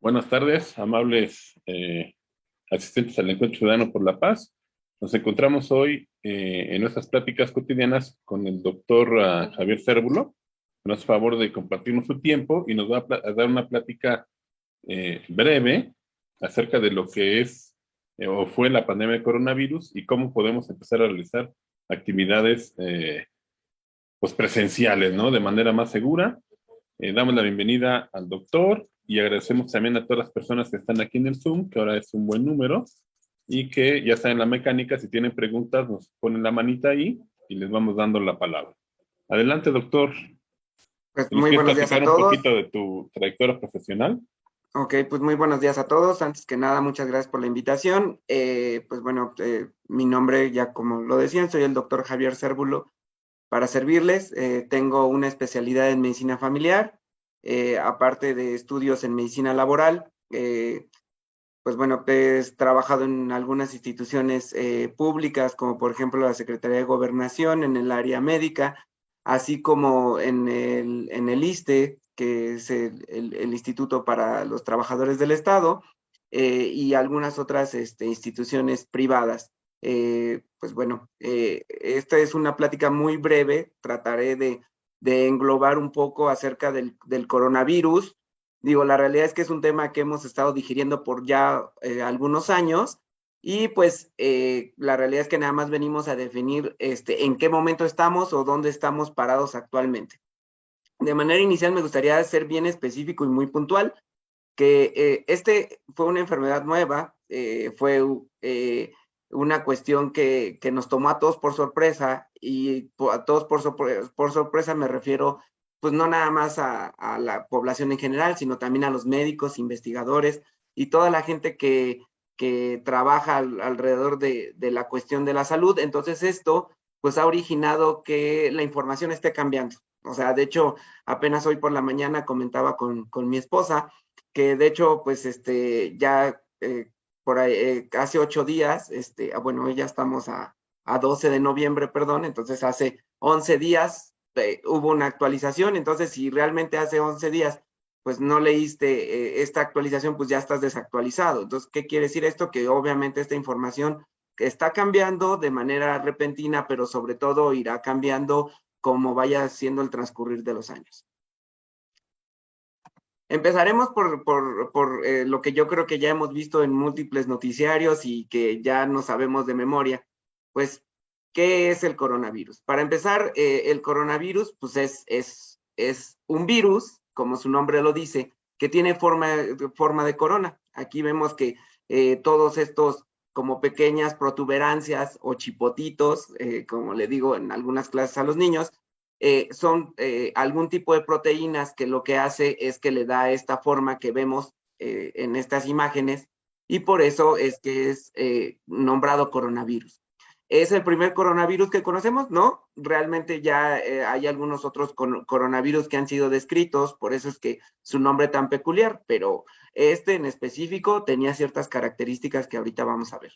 Buenas tardes, amables asistentes al Encuentro Ciudadano por la Paz. Nos encontramos hoy en nuestras pláticas cotidianas con el doctor Javier Cérvulo. Nos hace favor de compartirnos su tiempo y nos va a dar una plática breve acerca de lo que es o fue la pandemia de coronavirus y cómo podemos empezar a realizar actividades pues presenciales, ¿no? De manera más segura. Damos la bienvenida al doctor y agradecemos también a todas las personas que están aquí en el Zoom, que ahora es un buen número, y que ya saben la mecánica, si tienen preguntas nos ponen la manita ahí y les vamos dando la palabra. Adelante, doctor. Pues ¿Nos muy quieres buenos días a platicar un todos. poquito de tu trayectoria profesional? Ok, pues muy buenos días a todos. Antes que nada, muchas gracias por la invitación. Pues bueno, mi nombre, ya como lo decían, soy el doctor Javier Cérvulo para servirles. Tengo una especialidad en medicina familiar, aparte de estudios en medicina laboral. Pues bueno, he trabajado en algunas instituciones públicas, como por ejemplo la Secretaría de Gobernación en el área médica, así como en el ISSSTE, que es el Instituto para los Trabajadores del Estado, y algunas otras instituciones privadas. Pues bueno, esta es una plática muy breve, trataré de englobar un poco acerca del coronavirus. Digo, la realidad es que es un tema que hemos estado digiriendo por ya algunos años y pues la realidad es que nada más venimos a definir en qué momento estamos o dónde estamos parados actualmente. De manera inicial me gustaría ser bien específico y muy puntual que fue una enfermedad nueva, fue una cuestión que nos tomó a todos por sorpresa y a todos por sorpresa me refiero pues no nada más a la población en general, sino también a los médicos, investigadores y toda la gente que trabaja alrededor de la cuestión de la salud. Entonces esto pues ha originado que la información esté cambiando. O sea, de hecho, apenas hoy por la mañana comentaba con mi esposa que de hecho, pues ya por ahí, hace 8 días, bueno, ya estamos a 12 de noviembre, perdón, entonces hace 11 días hubo una actualización, entonces si realmente hace 11 días pues no leíste esta actualización, pues ya estás desactualizado. Entonces, ¿qué quiere decir esto? Que obviamente esta información está cambiando de manera repentina, pero sobre todo irá cambiando como vaya siendo el transcurrir de los años. Empezaremos por lo que yo creo que ya hemos visto en múltiples noticiarios y que ya no sabemos de memoria. Pues, ¿qué es el coronavirus? Para empezar, el coronavirus pues es un virus, como su nombre lo dice, que tiene forma de corona. Aquí vemos que todos estos como pequeñas protuberancias o chipotitos, como le digo en algunas clases a los niños, son algún tipo de proteínas que lo que hace es que le da esta forma que vemos en estas imágenes y por eso es que es nombrado coronavirus. ¿Es el primer coronavirus que conocemos? No, realmente ya hay algunos otros coronavirus que han sido descritos, por eso es que su nombre tan peculiar, pero este en específico tenía ciertas características que ahorita vamos a ver.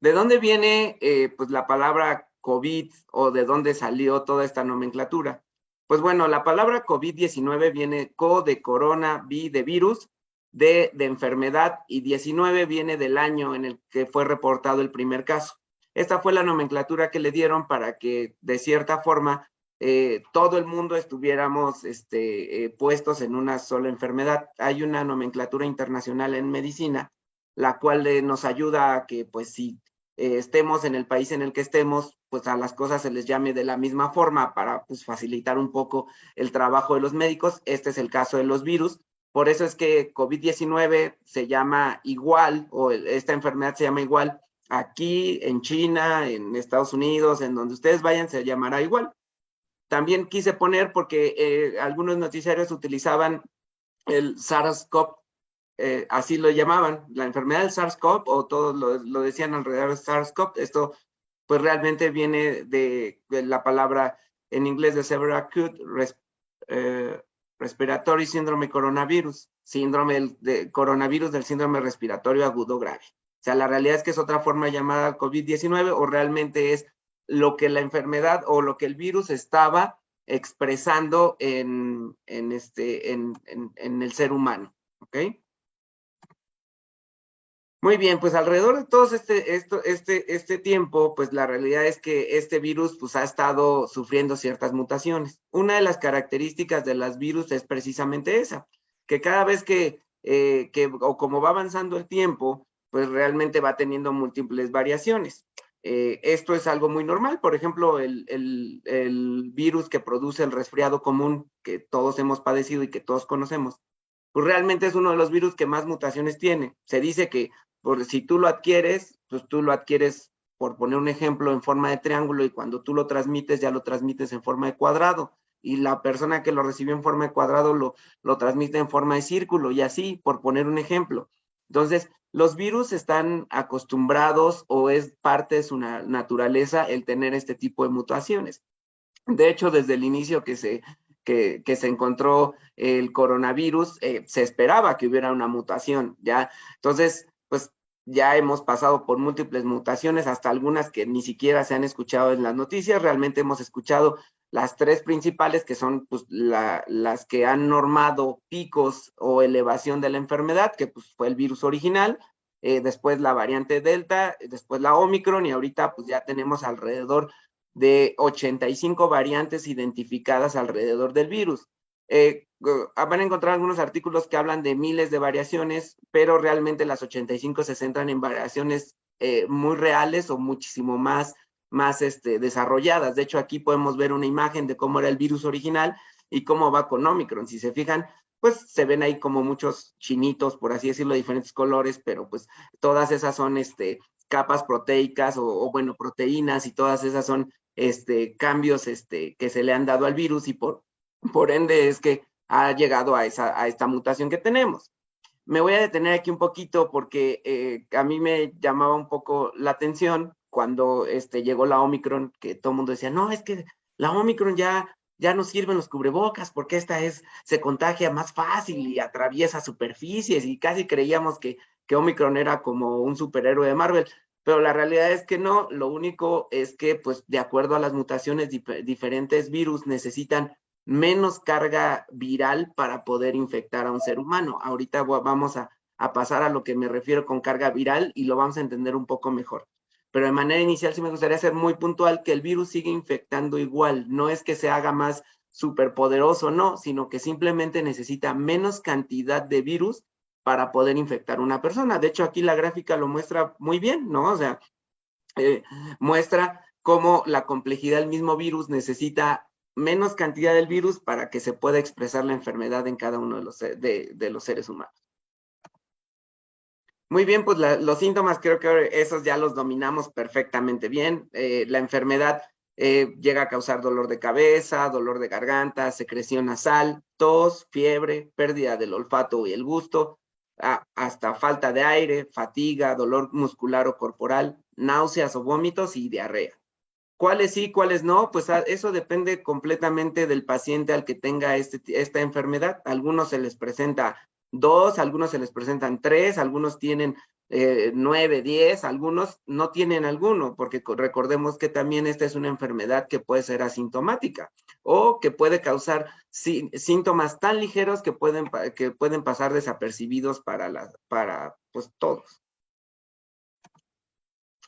¿De dónde viene pues la palabra COVID o de dónde salió toda esta nomenclatura? Pues bueno, la palabra COVID-19 viene co de corona, vi de virus, de enfermedad y 19 viene del año en el que fue reportado el primer caso. Esta fue la nomenclatura que le dieron para que de cierta forma todo el mundo estuviéramos puestos en una sola enfermedad. Hay una nomenclatura internacional en medicina, la cual nos ayuda a que pues si estemos en el país en el que estemos, pues a las cosas se les llame de la misma forma para pues, facilitar un poco el trabajo de los médicos. Este es el caso de los virus. Por eso es que COVID-19 se llama igual, o esta enfermedad se llama igual aquí, en China, en Estados Unidos, en donde ustedes vayan, se llamará igual. También quise poner porque algunos noticiarios utilizaban el SARS-CoV, así lo llamaban, la enfermedad del SARS-CoV, o todos lo decían alrededor de SARS-CoV. Esto pues realmente viene de la palabra en inglés de Severe Acute Respiratory Syndrome Coronavirus, síndrome de coronavirus del síndrome respiratorio agudo grave. O sea, la realidad es que es otra forma llamada COVID-19 o realmente es lo que la enfermedad o lo que el virus estaba expresando en el ser humano. ¿ok? Muy bien, pues alrededor de todo este tiempo, pues la realidad es que este virus pues ha estado sufriendo ciertas mutaciones. Una de las características de las virus es precisamente esa, que cada vez o como va avanzando el tiempo, pues realmente va teniendo múltiples variaciones. Esto es algo muy normal. Por ejemplo, el virus que produce el resfriado común que todos hemos padecido y que todos conocemos, pues realmente es uno de los virus que más mutaciones tiene. Se dice que si tú lo adquieres, pues tú lo adquieres, por poner un ejemplo, en forma de triángulo, y cuando tú lo transmites, ya lo transmites en forma de cuadrado, y la persona que lo recibió en forma de cuadrado lo transmite en forma de círculo, y así, por poner un ejemplo. Entonces, los virus están acostumbrados, o es parte de su naturaleza el tener este tipo de mutaciones. De hecho, desde el inicio que se encontró el coronavirus, se esperaba que hubiera una mutación, ¿ya? Entonces, pues ya hemos pasado por múltiples mutaciones, hasta algunas que ni siquiera se han escuchado en las noticias. Realmente hemos escuchado las tres principales, que son pues, las que han normado picos o elevación de la enfermedad, que pues, fue el virus original, después la variante Delta, después la Omicron, y ahorita pues ya tenemos alrededor de 85 variantes identificadas alrededor del virus. Van a encontrar algunos artículos que hablan de miles de variaciones, pero realmente las 85 se centran en variaciones muy reales o muchísimo más desarrolladas. De hecho, aquí podemos ver una imagen de cómo era el virus original y cómo va con Omicron. Si se fijan, pues se ven ahí como muchos chinitos, por así decirlo, de diferentes colores, pero pues todas esas son capas proteicas o bueno, proteínas, y todas esas son cambios que se le han dado al virus, y por ende es que ha llegado a esta mutación que tenemos. Me voy a detener aquí un poquito porque a mí me llamaba un poco la atención cuando llegó la Omicron, que todo el mundo decía, no, es que la Omicron ya no sirven los cubrebocas porque se contagia más fácil y atraviesa superficies, y casi creíamos que Omicron era como un superhéroe de Marvel. Pero la realidad es que no. Lo único es que, pues, de acuerdo a las mutaciones, diferentes virus necesitan menos carga viral para poder infectar a un ser humano. Ahorita vamos a pasar a lo que me refiero con carga viral y lo vamos a entender un poco mejor. Pero de manera inicial sí me gustaría ser muy puntual que el virus sigue infectando igual. No es que se haga más superpoderoso, no, sino que simplemente necesita menos cantidad de virus para poder infectar a una persona. De hecho, aquí la gráfica lo muestra muy bien, ¿no? O sea, muestra cómo la complejidad del mismo virus necesita menos cantidad del virus para que se pueda expresar la enfermedad en cada uno de los seres humanos. Muy bien, pues los síntomas creo que esos ya los dominamos perfectamente bien. La enfermedad llega a causar dolor de cabeza, dolor de garganta, secreción nasal, tos, fiebre, pérdida del olfato y el gusto, hasta falta de aire, fatiga, dolor muscular o corporal, náuseas o vómitos y diarrea. ¿Cuáles sí, cuáles no? Pues eso depende completamente del paciente al que tenga esta enfermedad. A algunos se les presenta 2, a algunos se les presentan 3, algunos tienen 9, 10, algunos no tienen alguno, porque recordemos que también esta es una enfermedad que puede ser asintomática o que puede causar síntomas tan ligeros que pueden pasar desapercibidos para pues, todos.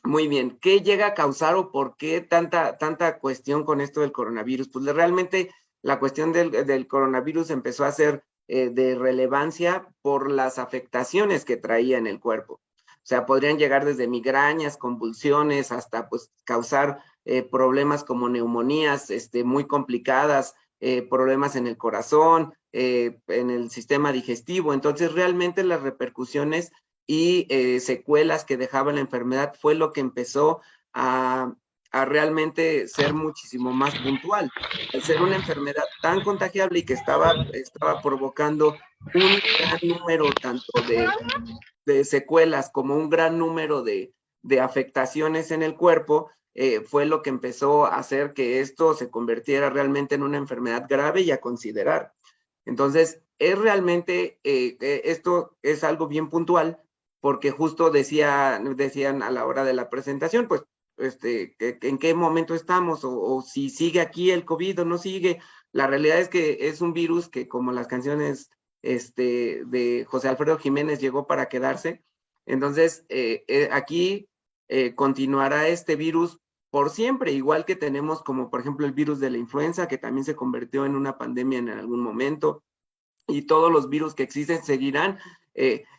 Muy bien, ¿qué llega a causar o por qué tanta cuestión con esto del coronavirus? Pues realmente la cuestión del coronavirus empezó a ser de relevancia por las afectaciones que traía en el cuerpo. O sea, podrían llegar desde migrañas, convulsiones, hasta pues causar problemas como neumonías muy complicadas, problemas en el corazón, en el sistema digestivo. Entonces, realmente las repercusiones y secuelas que dejaba la enfermedad fue lo que empezó a realmente ser muchísimo más puntual. Al ser una enfermedad tan contagiable y que estaba provocando un gran número tanto de secuelas como un gran número de afectaciones en el cuerpo, fue lo que empezó a hacer que esto se convirtiera realmente en una enfermedad grave y a considerar. Entonces, es realmente, esto es algo bien puntual, porque justo decían a la hora de la presentación, pues, en qué momento estamos, o si sigue aquí el COVID o no sigue. La realidad es que es un virus que, como las canciones de José Alfredo Jiménez llegó para quedarse. Entonces, aquí continuará este virus por siempre, igual que tenemos como por ejemplo el virus de la influenza, que también se convirtió en una pandemia en algún momento, y todos los virus que existen seguirán,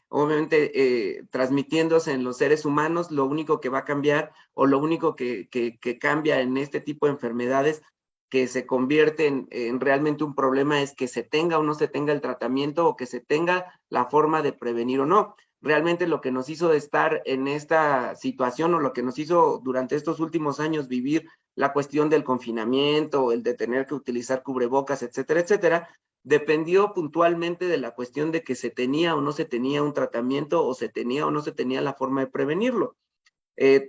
obviamente, transmitiéndose en los seres humanos. Lo único que va a cambiar, o lo único que cambia en este tipo de enfermedades, que se convierte en realmente un problema, es que se tenga o no se tenga el tratamiento, o que se tenga la forma de prevenir o no. Realmente lo que nos hizo estar en esta situación, o lo que nos hizo durante estos últimos años vivir la cuestión del confinamiento, el de tener que utilizar cubrebocas, etcétera, etcétera, dependió puntualmente de la cuestión de que se tenía o no se tenía un tratamiento, o se tenía o no se tenía la forma de prevenirlo.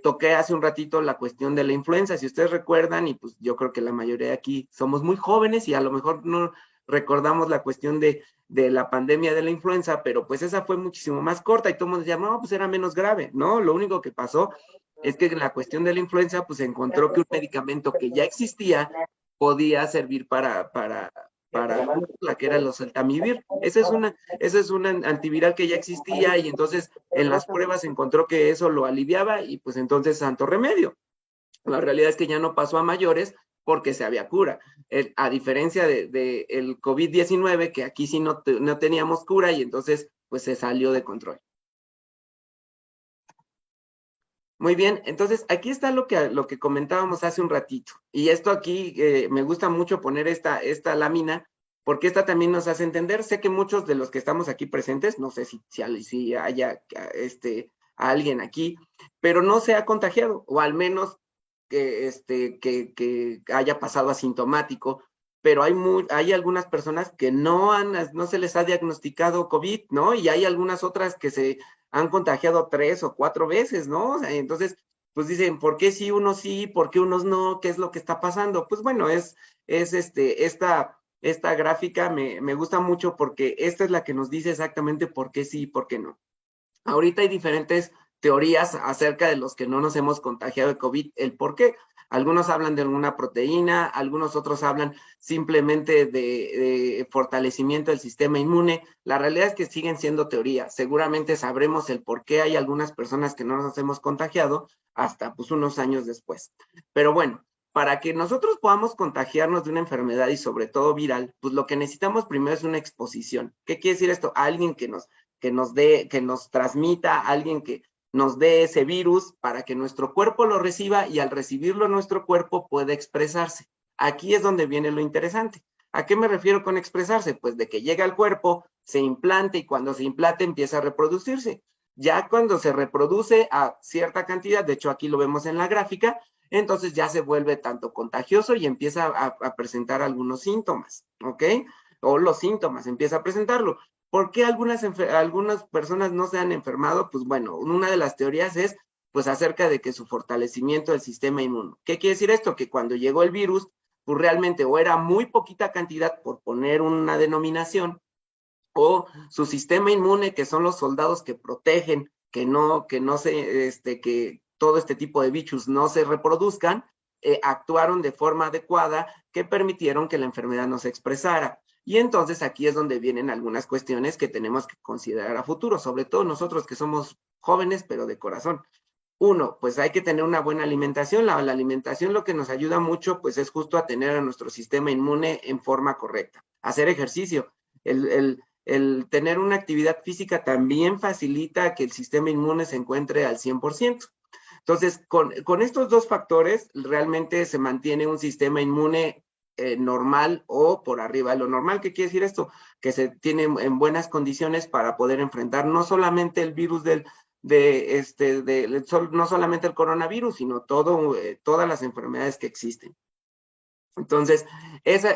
Toqué hace un ratito la cuestión de la influenza, si ustedes recuerdan, y pues yo creo que la mayoría de aquí somos muy jóvenes y a lo mejor no recordamos la cuestión de la pandemia de la influenza, pero pues esa fue muchísimo más corta y todo el mundo decía, no, pues era menos grave, ¿no? Lo único que pasó es que en la cuestión de la influenza, pues se encontró que un medicamento que ya existía podía servir para la que era los Altamivir. Esa es una antiviral que ya existía, y entonces en las pruebas se encontró que eso lo aliviaba, y pues entonces santo remedio. La realidad es que ya no pasó a mayores porque se había cura. A diferencia de el COVID-19, que aquí sí no teníamos cura, y entonces pues se salió de control. Muy bien, entonces aquí está lo que comentábamos hace un ratito. Y esto aquí me gusta mucho poner esta lámina, porque esta también nos hace entender. Sé que muchos de los que estamos aquí presentes, no sé si haya alguien aquí, pero no se ha contagiado, o al menos que haya pasado asintomático. Pero hay algunas personas que no se les ha diagnosticado COVID, ¿no? Y hay algunas otras que se han contagiado 3 o 4 veces, ¿no? O sea, entonces, pues dicen, ¿por qué sí unos sí, por qué unos no? ¿Qué es lo que está pasando? Pues bueno, esta gráfica me gusta mucho, porque esta es la que nos dice exactamente por qué sí y por qué no. Ahorita hay diferentes teorías acerca de los que no nos hemos contagiado de COVID, el por qué. Algunos hablan de alguna proteína, algunos otros hablan simplemente de fortalecimiento del sistema inmune. La realidad es que siguen siendo teorías. Seguramente sabremos el por qué hay algunas personas que no nos hemos contagiado hasta pues unos años después. Pero bueno, para que nosotros podamos contagiarnos de una enfermedad, y sobre todo viral, pues lo que necesitamos primero es una exposición. ¿Qué quiere decir esto? Alguien que nos transmita, alguien que nos dé ese virus para que nuestro cuerpo lo reciba, y al recibirlo nuestro cuerpo puede expresarse. Aquí es donde viene lo interesante. ¿A qué me refiero con expresarse? Pues de que llega al cuerpo, se implante, y cuando se implante empieza a reproducirse. Ya cuando se reproduce a cierta cantidad, de hecho aquí lo vemos en la gráfica, entonces ya se vuelve tanto contagioso y empieza a presentar algunos síntomas, ¿ok? O los síntomas, empieza a presentarlo. ¿Por qué algunas personas no se han enfermado? Pues bueno, una de las teorías es pues acerca de que su fortalecimiento del sistema inmune. ¿Qué quiere decir esto? Que cuando llegó el virus, pues realmente o era muy poquita cantidad, por poner una denominación, o su sistema inmune, que son los soldados que protegen, que todo este tipo de bichos no se reproduzcan, actuaron de forma adecuada, que permitieron que la enfermedad no se expresara. Y entonces aquí es donde vienen algunas cuestiones que tenemos que considerar a futuro, sobre todo nosotros que somos jóvenes, pero de corazón. Uno, pues hay que tener una buena alimentación. La alimentación lo que nos ayuda mucho, pues es justo a tener a nuestro sistema inmune en forma correcta. Hacer ejercicio. El tener una actividad física también facilita que el sistema inmune se encuentre al 100%. Entonces, con estos dos factores, realmente se mantiene un sistema inmune normal, o por arriba de lo normal. ¿Qué quiere decir esto? Que se tiene en buenas condiciones para poder enfrentar no solamente el virus no solamente el coronavirus, sino todas las enfermedades que existen. Entonces,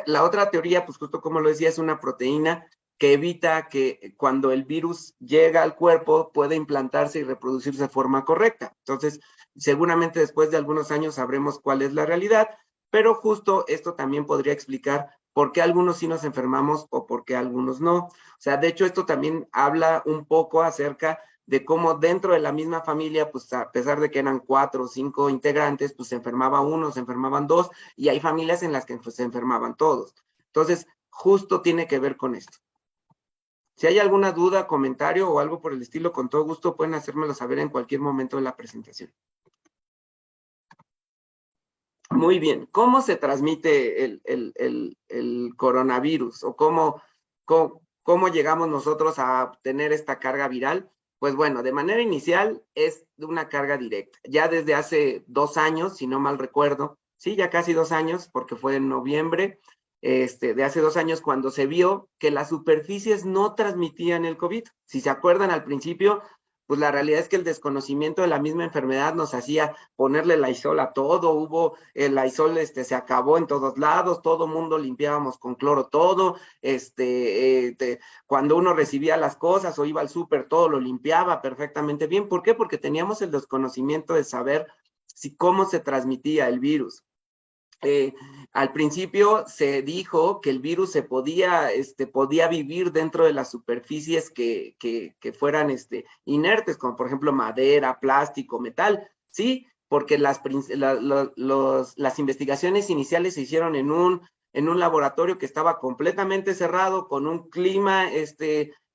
la otra teoría, pues justo como lo decía, es una proteína que evita que cuando el virus llega al cuerpo pueda implantarse y reproducirse de forma correcta. Entonces, seguramente después de algunos años sabremos cuál es la realidad, pero justo esto también podría explicar por qué algunos sí nos enfermamos o por qué algunos no. O sea, de hecho, esto también habla un poco acerca de cómo dentro de la misma familia, pues a pesar de que eran 4 o 5 integrantes, pues se enfermaba uno, se enfermaban 2, y hay familias en las que pues, se enfermaban todos. Entonces, justo tiene que ver con esto. Si hay alguna duda, comentario o algo por el estilo, con todo gusto pueden hacérmelo saber en cualquier momento de la presentación. Muy bien, ¿cómo se transmite el coronavirus o cómo llegamos nosotros a obtener esta carga viral? Pues bueno, de manera inicial es de una carga directa. Ya desde hace 2 años, si no mal recuerdo, sí, ya casi 2 años, porque fue en noviembre, de hace 2 años cuando se vio que las superficies no transmitían el COVID. Si se acuerdan al principio, pues la realidad es que el desconocimiento de la misma enfermedad nos hacía ponerle Lysol a todo, el Lysol se acabó en todos lados, todo mundo limpiábamos con cloro todo, cuando uno recibía las cosas o iba al súper, todo lo limpiaba perfectamente bien. ¿Por qué? Porque teníamos el desconocimiento de saber cómo se transmitía el virus. Al principio se dijo que el virus podía vivir dentro de las superficies que fueran inertes, como por ejemplo madera, plástico, metal, ¿sí? Porque las investigaciones iniciales se hicieron en un laboratorio que estaba completamente cerrado, con un clima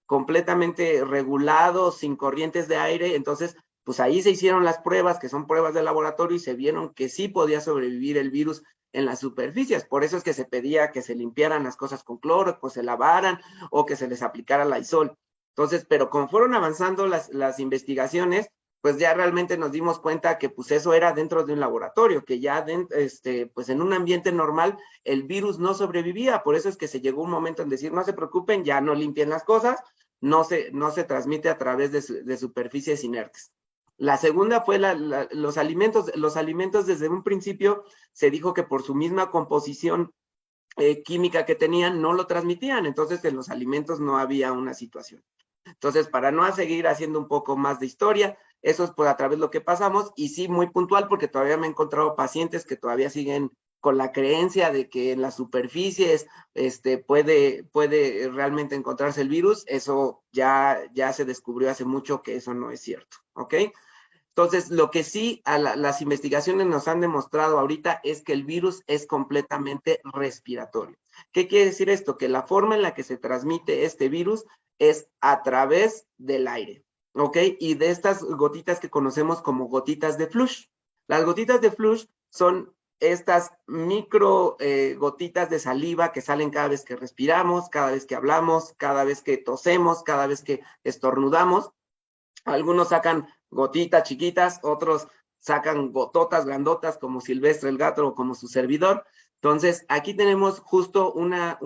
completamente regulado, sin corrientes de aire. Entonces, pues ahí se hicieron las pruebas, que son pruebas de laboratorio, y se vieron que sí podía sobrevivir el virus en las superficies. Por eso es que se pedía que se limpiaran las cosas con cloro, pues se lavaran o que se les aplicara Lysol. Entonces, pero como fueron avanzando las investigaciones, pues ya realmente nos dimos cuenta que pues eso era dentro de un laboratorio, que ya pues en un ambiente normal el virus no sobrevivía. Por eso es que se llegó un momento en decir, no se preocupen, ya no limpien las cosas, no se transmite a través de superficies inertes. La segunda fue los alimentos. Los alimentos desde un principio se dijo que por su misma composición química que tenían no lo transmitían, entonces en los alimentos no había una situación. Entonces, para no seguir haciendo un poco más de historia, eso es por a través de lo que pasamos, y sí muy puntual porque todavía me he encontrado pacientes que todavía siguen con la creencia de que en las superficies puede realmente encontrarse el virus. Eso ya se descubrió hace mucho que eso no es cierto, ¿ok? Entonces, lo que sí las investigaciones nos han demostrado ahorita es que el virus es completamente respiratorio. ¿Qué quiere decir esto? Que la forma en la que se transmite este virus es a través del aire, ¿ok? Y de estas gotitas que conocemos como gotitas de flush. Las gotitas de flush son estas micro gotitas de saliva que salen cada vez que respiramos, cada vez que hablamos, cada vez que tosemos, cada vez que estornudamos. Algunos sacan gotitas chiquitas, otros sacan gototas grandotas como Silvestre el gato o como su servidor. Entonces, aquí tenemos justo una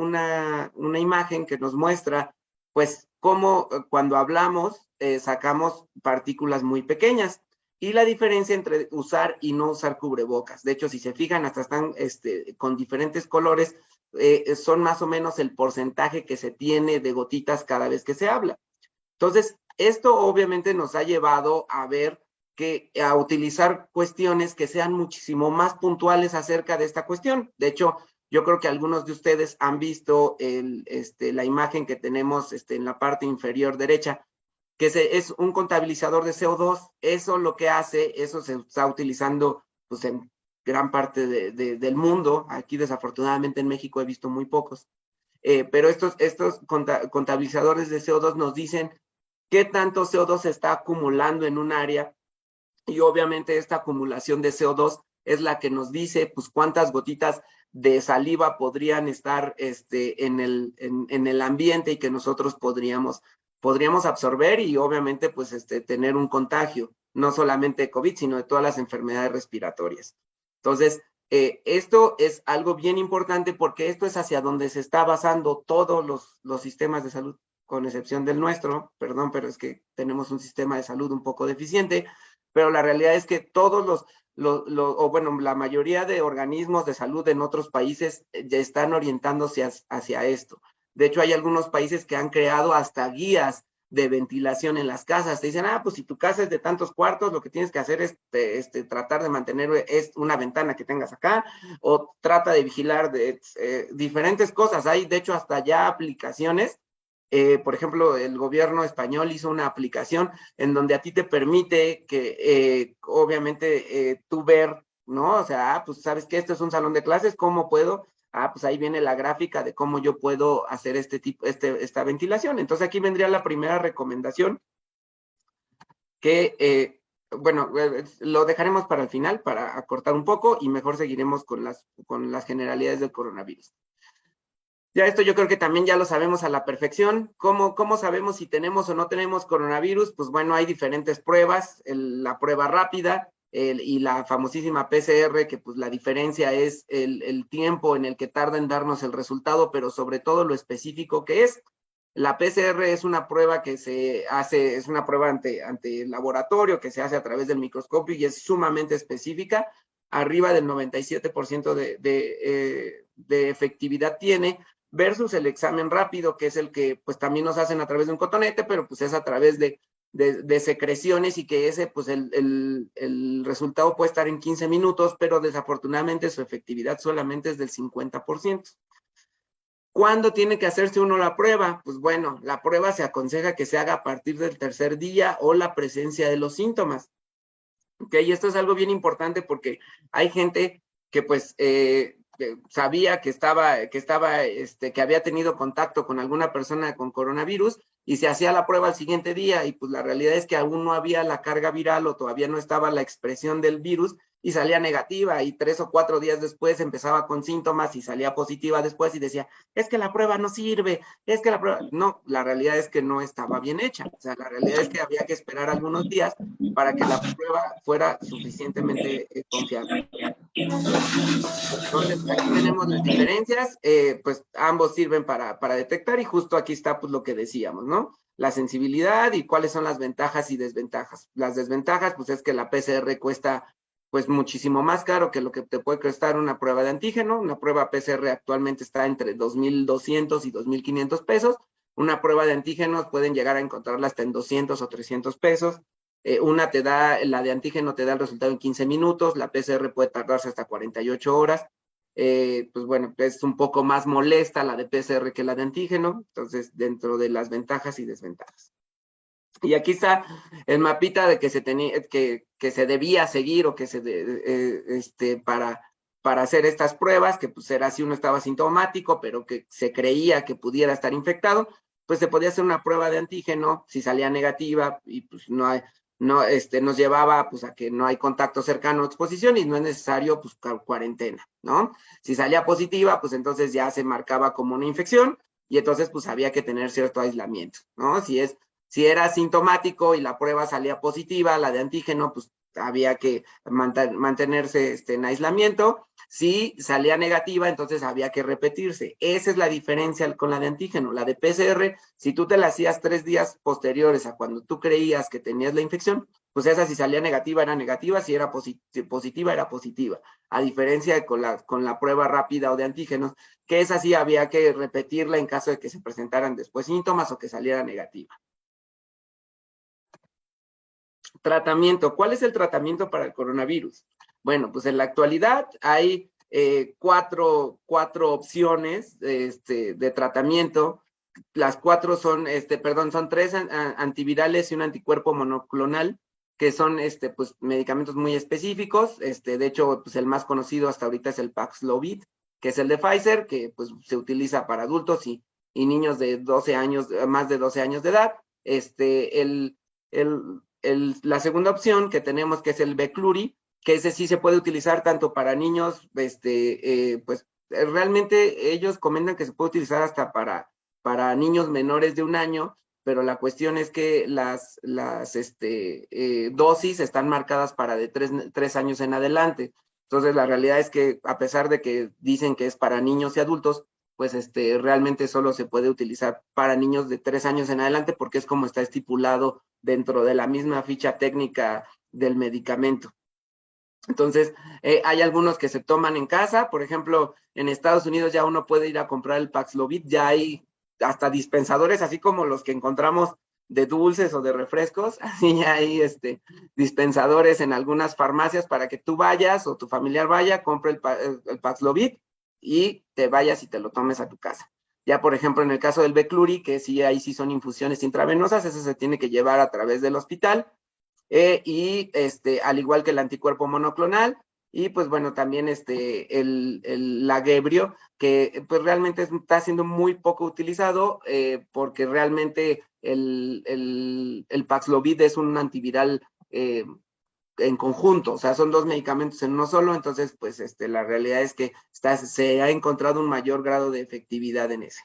imagen que nos muestra, pues, cómo cuando hablamos sacamos partículas muy pequeñas, y la diferencia entre usar y no usar cubrebocas. De hecho, si se fijan, hasta están con diferentes colores, son más o menos el porcentaje que se tiene de gotitas cada vez que se habla. Entonces, esto obviamente nos ha llevado a utilizar cuestiones que sean muchísimo más puntuales acerca de esta cuestión. De hecho, yo creo que algunos de ustedes han visto la imagen que tenemos en la parte inferior derecha, que es un contabilizador de CO2. Eso lo que hace, eso se está utilizando pues, en gran parte del mundo. Aquí, desafortunadamente, en México he visto muy pocos. Pero estos contabilizadores de CO2 nos dicen qué tanto CO2 se está acumulando en un área, y obviamente esta acumulación de CO2 es la que nos dice pues cuántas gotitas de saliva podrían estar en el ambiente y que nosotros podríamos absorber, y obviamente pues tener un contagio, no solamente de COVID, sino de todas las enfermedades respiratorias. Entonces, esto es algo bien importante porque esto es hacia donde se está basando todos los sistemas de salud, con excepción del nuestro. Perdón, pero es que tenemos un sistema de salud un poco deficiente, pero la realidad es que todos la mayoría de organismos de salud en otros países ya están orientándose hacia esto. De hecho, hay algunos países que han creado hasta guías de ventilación en las casas. Te dicen, pues si tu casa es de tantos cuartos, lo que tienes que hacer es tratar de mantener una ventana que tengas acá, o trata de vigilar diferentes cosas. Hay, de hecho, hasta ya aplicaciones. Por ejemplo, el gobierno español hizo una aplicación en donde a ti te permite que, obviamente, tú ver, ¿no? O sea, pues sabes que esto es un salón de clases, ¿cómo puedo pues ahí viene la gráfica de cómo yo puedo hacer esta ventilación. Entonces aquí vendría la primera recomendación que, bueno, lo dejaremos para el final, para acortar un poco, y mejor seguiremos con las generalidades del coronavirus. Ya esto yo creo que también ya lo sabemos a la perfección. ¿Cómo sabemos si tenemos o no tenemos coronavirus? Pues bueno, hay diferentes pruebas, la prueba rápida y la famosísima PCR, que pues la diferencia es el tiempo en el que tarda en darnos el resultado, pero sobre todo lo específico que es. La PCR es una prueba que se hace, es una prueba ante el laboratorio que se hace a través del microscopio y es sumamente específica, arriba del 97% de efectividad tiene, versus el examen rápido, que es el que pues también nos hacen a través de un cotonete, pero pues es a través de secreciones y que ese pues el resultado puede estar en 15 minutos, pero desafortunadamente su efectividad solamente es del 50%. ¿Cuándo tiene que hacerse uno la prueba? Pues bueno, la prueba se aconseja que se haga a partir del tercer día o la presencia de los síntomas. ¿Ok? Y esto es algo bien importante porque hay gente que pues sabía que había tenido contacto con alguna persona con coronavirus y se hacía la prueba al siguiente día y pues la realidad es que aún no había la carga viral o todavía no estaba la expresión del virus y salía negativa y 3 o 4 días después empezaba con síntomas y salía positiva después y decía, es que la prueba no sirve, es que la prueba... No, la realidad es que no estaba bien hecha. O sea, la realidad es que había que esperar algunos días para que la prueba fuera suficientemente confiable. Entonces, aquí tenemos las diferencias, pues ambos sirven para detectar y justo aquí está pues lo que decíamos, ¿no? La sensibilidad y cuáles son las ventajas y desventajas. Las desventajas, pues es que la PCR cuesta pues muchísimo más caro que lo que te puede costar una prueba de antígeno. Una prueba PCR actualmente está entre 2,200 y 2,500 pesos. Una prueba de antígenos pueden llegar a encontrarla hasta en 200 o 300 pesos. La de antígeno te da el resultado en 15 minutos, la PCR puede tardarse hasta 48 horas. Pues bueno, es un poco más molesta la de PCR que la de antígeno, entonces dentro de las ventajas y desventajas. Y aquí está el mapita de que se debía seguir o que para hacer estas pruebas, que pues era si uno estaba sintomático, pero que se creía que pudiera estar infectado, pues se podía hacer una prueba de antígeno, si salía negativa y pues nos llevaba pues a que no hay contacto cercano o exposición y no es necesario pues cuarentena, ¿no? Si salía positiva, pues entonces ya se marcaba como una infección y entonces pues había que tener cierto aislamiento, ¿no? Si era sintomático y la prueba salía positiva, la de antígeno, pues había que mantenerse en aislamiento. Si salía negativa, entonces había que repetirse. Esa es la diferencia con la de antígeno. La de PCR, si tú te la hacías 3 días posteriores a cuando tú creías que tenías la infección, pues esa si salía negativa era negativa, si era positiva era positiva. A diferencia de con la prueba rápida o de antígenos, que esa sí había que repetirla en caso de que se presentaran después síntomas o que saliera negativa. Tratamiento. ¿Cuál es el tratamiento para el coronavirus? Bueno, pues en la actualidad hay cuatro opciones de tratamiento. Las cuatro son, son 3 antivirales y un anticuerpo monoclonal, que son pues, medicamentos muy específicos. De hecho, pues, el más conocido hasta ahorita es el Paxlovid, que es el de Pfizer, que pues, se utiliza para adultos y niños de 12 años, más de 12 años de edad. La segunda opción que tenemos, que es el Veklury, que ese sí se puede utilizar tanto para niños, pues realmente ellos comentan que se puede utilizar hasta para niños menores de 1 año, pero la cuestión es que las dosis están marcadas para de 3 años en adelante. Entonces, la realidad es que a pesar de que dicen que es para niños y adultos, pues realmente solo se puede utilizar para niños de 3 años en adelante porque es como está estipulado dentro de la misma ficha técnica del medicamento. Entonces, hay algunos que se toman en casa, por ejemplo, en Estados Unidos ya uno puede ir a comprar el Paxlovid, ya hay hasta dispensadores, así como los que encontramos de dulces o de refrescos, así ya hay dispensadores en algunas farmacias para que tú vayas o tu familiar vaya, compre el Paxlovid y te vayas y te lo tomes a tu casa. Ya, por ejemplo, en el caso del Veklury, que sí, ahí sí son infusiones intravenosas, eso se tiene que llevar a través del hospital, y al igual que el anticuerpo monoclonal, y pues bueno, también el Lagebrio, que pues realmente está siendo muy poco utilizado porque realmente el Paxlovid es un antiviral en conjunto, o sea, son dos medicamentos en uno solo, entonces pues la realidad es que se ha encontrado un mayor grado de efectividad en ese.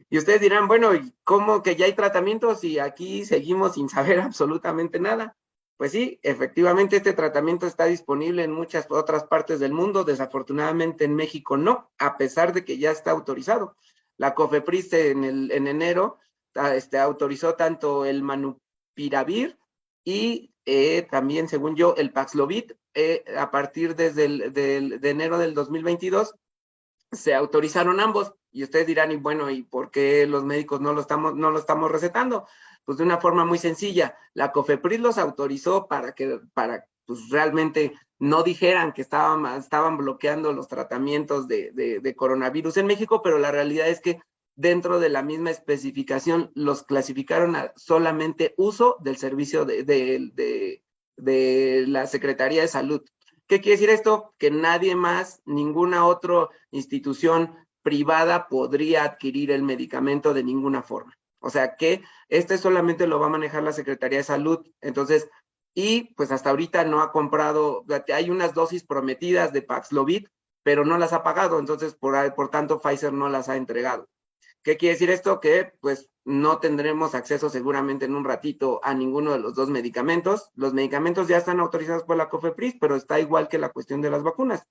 Y ustedes dirán, bueno, ¿cómo que ya hay tratamientos y aquí seguimos sin saber absolutamente nada? Pues sí, efectivamente este tratamiento está disponible en muchas otras partes del mundo, desafortunadamente en México no, a pesar de que ya está autorizado. La COFEPRIS en enero autorizó tanto el Manupiravir y también, según yo, el Paxlovid, a partir de enero del 2022, se autorizaron ambos. Y ustedes dirán, y bueno, ¿y por qué los médicos no lo estamos recetando? Pues de una forma muy sencilla. La COFEPRIS los autorizó para pues realmente no dijeran que estaban bloqueando los tratamientos de coronavirus en México, pero la realidad es que dentro de la misma especificación los clasificaron a solamente uso del servicio de la Secretaría de Salud. ¿Qué quiere decir esto? Que nadie más, ninguna otra institución privada podría adquirir el medicamento de ninguna forma. O sea que solamente lo va a manejar la Secretaría de Salud. Entonces, y pues hasta ahorita no ha comprado, hay unas dosis prometidas de Paxlovid, pero no las ha pagado. Entonces, por tanto, Pfizer no las ha entregado. ¿Qué quiere decir esto? Que pues no tendremos acceso seguramente en un ratito a ninguno de los dos medicamentos. Los medicamentos ya están autorizados por la COFEPRIS, pero está igual que la cuestión de las vacunas.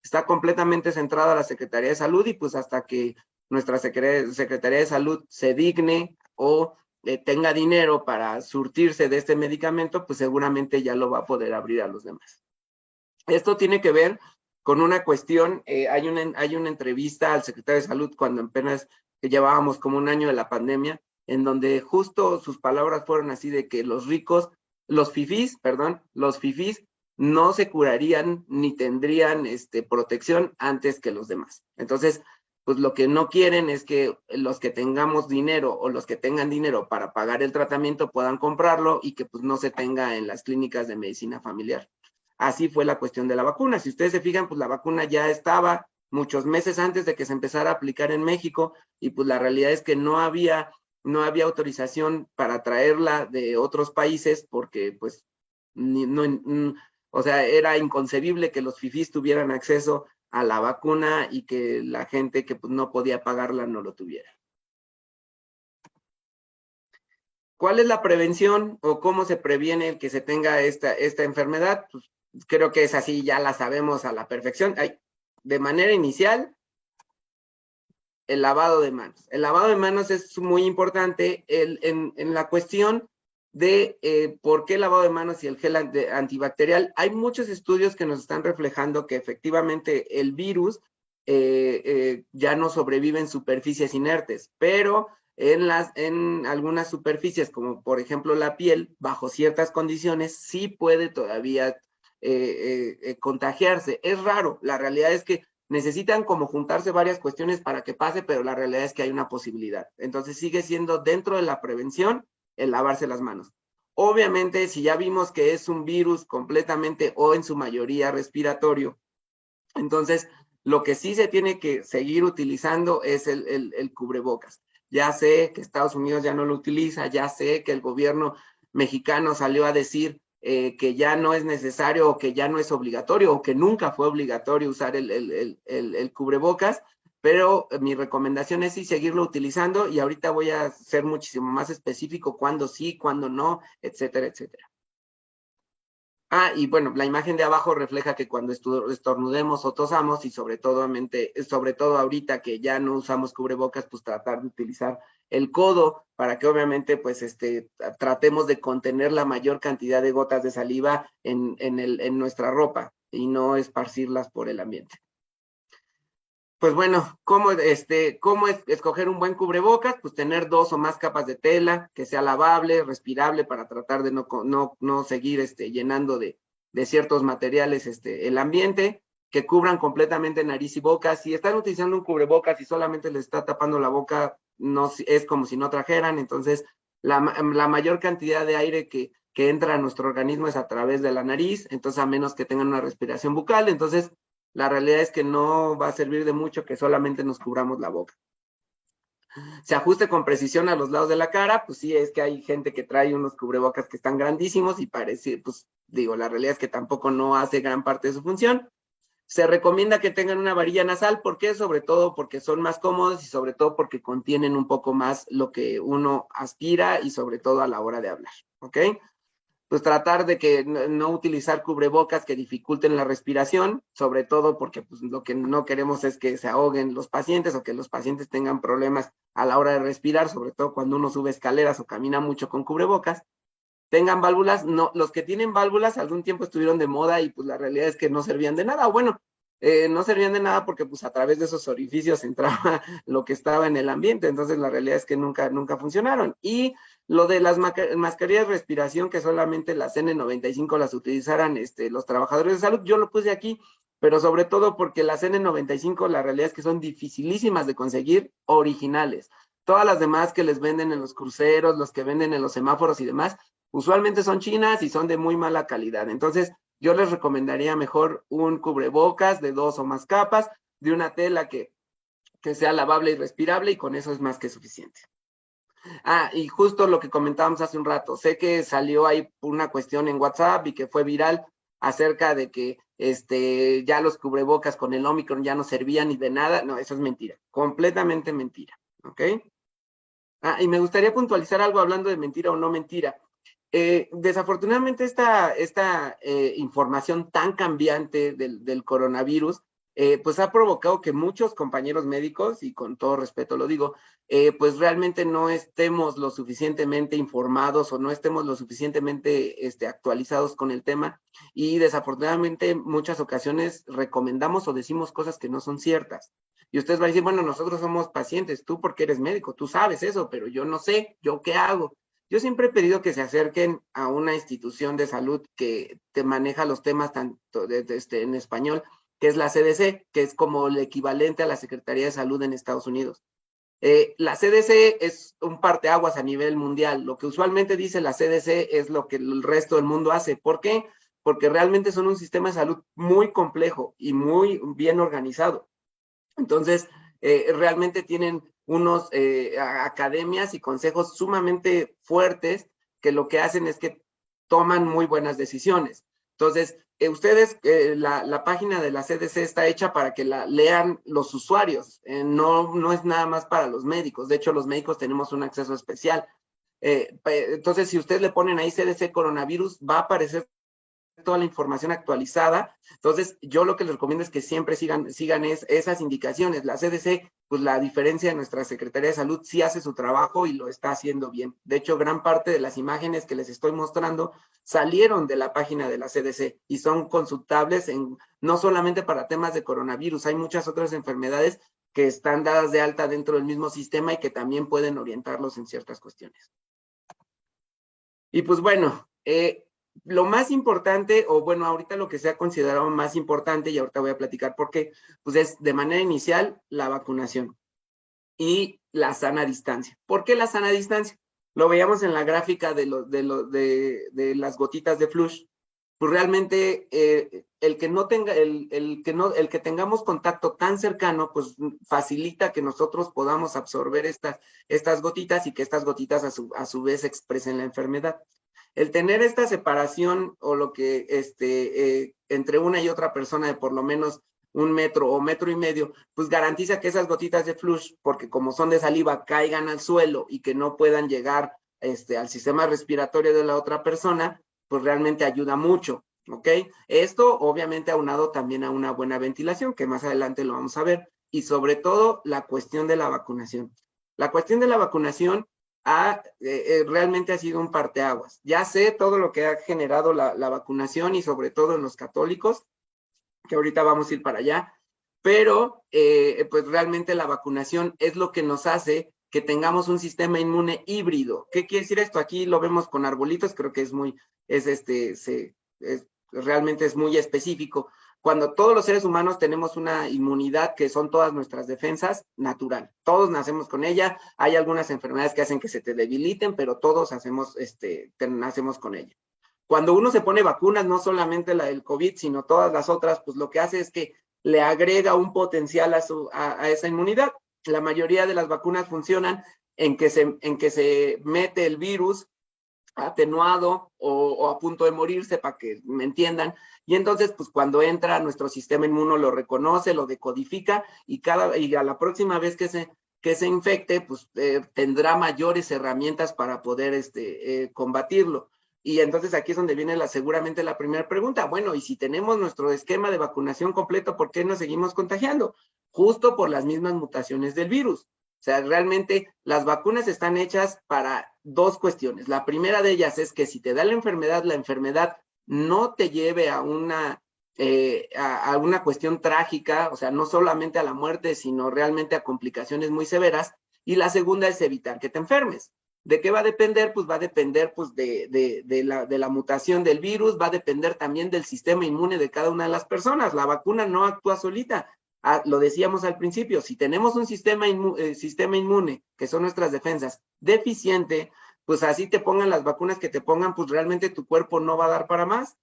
Está completamente centrada la Secretaría de Salud y pues hasta que nuestra Secretaría de Salud se digne o tenga dinero para surtirse de este medicamento, pues seguramente ya lo va a poder abrir a los demás. Esto tiene que ver con una cuestión, hay una entrevista al secretario de Salud cuando apenas llevábamos como un año de la pandemia, en donde justo sus palabras fueron así de que los fifís no se curarían ni tendrían protección antes que los demás. Entonces, pues lo que no quieren es que los que tengamos dinero o los que tengan dinero para pagar el tratamiento puedan comprarlo y que pues no se tenga en las clínicas de medicina familiar. Así fue la cuestión de la vacuna. Si ustedes se fijan, pues la vacuna ya estaba muchos meses antes de que se empezara a aplicar en México y pues la realidad es que no había autorización para traerla de otros países porque pues o sea, era inconcebible que los fifís tuvieran acceso a la vacuna y que la gente que pues no podía pagarla no lo tuviera. ¿Cuál es la prevención o cómo se previene el que se tenga esta enfermedad? Pues creo que es así, ya la sabemos a la perfección. De manera inicial, el lavado de manos. El lavado de manos es muy importante en la cuestión de por qué el lavado de manos y el gel antibacterial. Hay muchos estudios que nos están reflejando que efectivamente el virus ya no sobrevive en superficies inertes, pero en algunas superficies, como por ejemplo la piel, bajo ciertas condiciones, sí puede todavía contagiarse. Es raro, la realidad es que necesitan como juntarse varias cuestiones para que pase, pero la realidad es que hay una posibilidad. Entonces sigue siendo dentro de la prevención el lavarse las manos. Obviamente, si ya vimos que es un virus completamente o en su mayoría respiratorio, entonces lo que sí se tiene que seguir utilizando es el cubrebocas. Ya sé que Estados Unidos ya no lo utiliza, ya sé que el gobierno mexicano salió a decir que ya no es necesario o que ya no es obligatorio o que nunca fue obligatorio usar el cubrebocas, pero mi recomendación es sí seguirlo utilizando y ahorita voy a ser muchísimo más específico cuándo sí, cuándo no, etcétera, etcétera. Y bueno, la imagen de abajo refleja que cuando estornudemos o tosamos y sobre todo ahorita que ya no usamos cubrebocas, pues tratar de utilizar el codo para que obviamente pues tratemos de contener la mayor cantidad de gotas de saliva en nuestra ropa y no esparcirlas por el ambiente. Pues bueno, ¿cómo escoger un buen cubrebocas? Pues tener 2 o más capas de tela, que sea lavable, respirable, para tratar de no seguir llenando de ciertos materiales el ambiente, que cubran completamente nariz y boca. Si están utilizando un cubrebocas y solamente les está tapando la boca, no es como si no trajeran, entonces la mayor cantidad de aire que que entra a nuestro organismo es a través de la nariz, entonces a menos que tengan una respiración bucal, entonces la realidad es que no va a servir de mucho que solamente nos cubramos la boca. Se ajuste con precisión a los lados de la cara, pues sí, es que hay gente que trae unos cubrebocas que están grandísimos y parece, pues digo, la realidad es que tampoco no hace gran parte de su función. Se recomienda que tengan una varilla nasal, ¿por qué? Sobre todo porque son más cómodos y sobre todo porque contienen un poco más lo que uno aspira y sobre todo a la hora de hablar, ¿ok? Pues tratar de que no utilizar cubrebocas que dificulten la respiración, sobre todo porque pues, lo que no queremos es que se ahoguen los pacientes o que los pacientes tengan problemas a la hora de respirar, sobre todo cuando uno sube escaleras o camina mucho con cubrebocas. Tengan válvulas, no, los que tienen válvulas algún tiempo estuvieron de moda y pues la realidad es que no servían de nada, bueno, no servían de nada porque pues a través de esos orificios entraba lo que estaba en el ambiente, entonces la realidad es que nunca funcionaron. Y lo de las mascarillas de respiración, que solamente las N95 las utilizaran los trabajadores de salud, yo lo puse aquí, pero sobre todo porque las N95 la realidad es que son dificilísimas de conseguir originales. Todas las demás que les venden en los cruceros, los que venden en los semáforos y demás, usualmente son chinas y son de muy mala calidad. Entonces, yo les recomendaría mejor un cubrebocas de 2 o más capas, de una tela que sea lavable y respirable, y con eso es más que suficiente. Ah, y justo lo que comentábamos hace un rato, sé que salió ahí una cuestión en WhatsApp y que fue viral acerca de que ya los cubrebocas con el Omicron ya no servían ni de nada. No, eso es mentira, completamente mentira, ¿ok? Ah, y me gustaría puntualizar algo hablando de mentira o no mentira. Desafortunadamente esta información tan cambiante del coronavirus, pues ha provocado que muchos compañeros médicos, y con todo respeto lo digo, pues realmente no estemos lo suficientemente informados o no estemos lo suficientemente actualizados con el tema, y desafortunadamente en muchas ocasiones recomendamos o decimos cosas que no son ciertas. Y ustedes van a decir, bueno, nosotros somos pacientes, tú porque eres médico, tú sabes eso, pero yo no sé, ¿yo qué hago? Yo siempre he pedido que se acerquen a una institución de salud que te maneja los temas tanto en español, que es la CDC, que es como el equivalente a la Secretaría de Salud en Estados Unidos. La CDC es un parteaguas a nivel mundial. Lo que usualmente dice la CDC es lo que el resto del mundo hace. ¿Por qué? Porque realmente son un sistema de salud muy complejo y muy bien organizado. Entonces, realmente tienen unos academias y consejos sumamente fuertes que lo que hacen es que toman muy buenas decisiones. Entonces, ustedes, la página de la CDC está hecha para que la lean los usuarios, no es nada más para los médicos. De hecho, los médicos tenemos un acceso especial. Entonces, si ustedes le ponen ahí CDC coronavirus, va a aparecer toda la información actualizada. Entonces, yo lo que les recomiendo es que siempre sigan esas indicaciones. La CDC, pues la diferencia de nuestra Secretaría de Salud, sí hace su trabajo y lo está haciendo bien. De hecho, gran parte de las imágenes que les estoy mostrando salieron de la página de la CDC y son consultables no solamente para temas de coronavirus, hay muchas otras enfermedades que están dadas de alta dentro del mismo sistema y que también pueden orientarlos en ciertas cuestiones. Y pues bueno, lo más importante, o bueno, ahorita lo que se ha considerado más importante, y ahorita voy a platicar por qué, pues es de manera inicial la vacunación y la sana distancia. ¿Por qué la sana distancia? Lo veíamos en la gráfica de las gotitas de flush. Pues realmente el que tengamos contacto tan cercano, pues facilita que nosotros podamos absorber estas gotitas y que estas gotitas a su vez expresen la enfermedad. El tener esta separación o lo que entre una y otra persona de por lo menos 1 metro o 1,5 metros, pues garantiza que esas gotitas de flush, porque como son de saliva, caigan al suelo y que no puedan llegar al sistema respiratorio de la otra persona, pues realmente ayuda mucho, ¿ok? Esto obviamente aunado también a una buena ventilación, que más adelante lo vamos a ver, y sobre todo la cuestión de la vacunación. La cuestión de la vacunación realmente ha sido un parteaguas. Ya sé todo lo que ha generado la vacunación y sobre todo en los católicos, que ahorita vamos a ir para allá, pero pues realmente la vacunación es lo que nos hace que tengamos un sistema inmune híbrido. ¿Qué quiere decir esto? Aquí lo vemos con arbolitos, creo que realmente es muy específico, cuando todos los seres humanos tenemos una inmunidad que son todas nuestras defensas natural. Todos nacemos con ella. Hay algunas enfermedades que hacen que se te debiliten, pero todos nacemos con ella. Cuando uno se pone vacunas, no solamente la del COVID, sino todas las otras, pues lo que hace es que le agrega un potencial a esa inmunidad. La mayoría de las vacunas funcionan en que se mete el virus atenuado o a punto de morirse, para que me entiendan, y entonces pues cuando entra nuestro sistema inmuno lo reconoce, lo decodifica, y a la próxima vez que se infecte, pues tendrá mayores herramientas para poder combatirlo. Y entonces aquí es donde viene seguramente la primera pregunta. Bueno, y si tenemos nuestro esquema de vacunación completo, ¿por qué nos seguimos contagiando? Justo por las mismas mutaciones del virus. O sea, realmente las vacunas están hechas para dos cuestiones. La primera de ellas es que si te da la enfermedad no te lleve a una cuestión trágica, o sea, no solamente a la muerte, sino realmente a complicaciones muy severas. Y la segunda es evitar que te enfermes. ¿De qué va a depender? Pues va a depender pues, de la mutación del virus, va a depender también del sistema inmune de cada una de las personas. La vacuna no actúa solita. Lo decíamos al principio, si tenemos un sistema inmune, que son nuestras defensas, deficiente, pues así te pongan las vacunas que te pongan, pues realmente tu cuerpo no va a dar para más.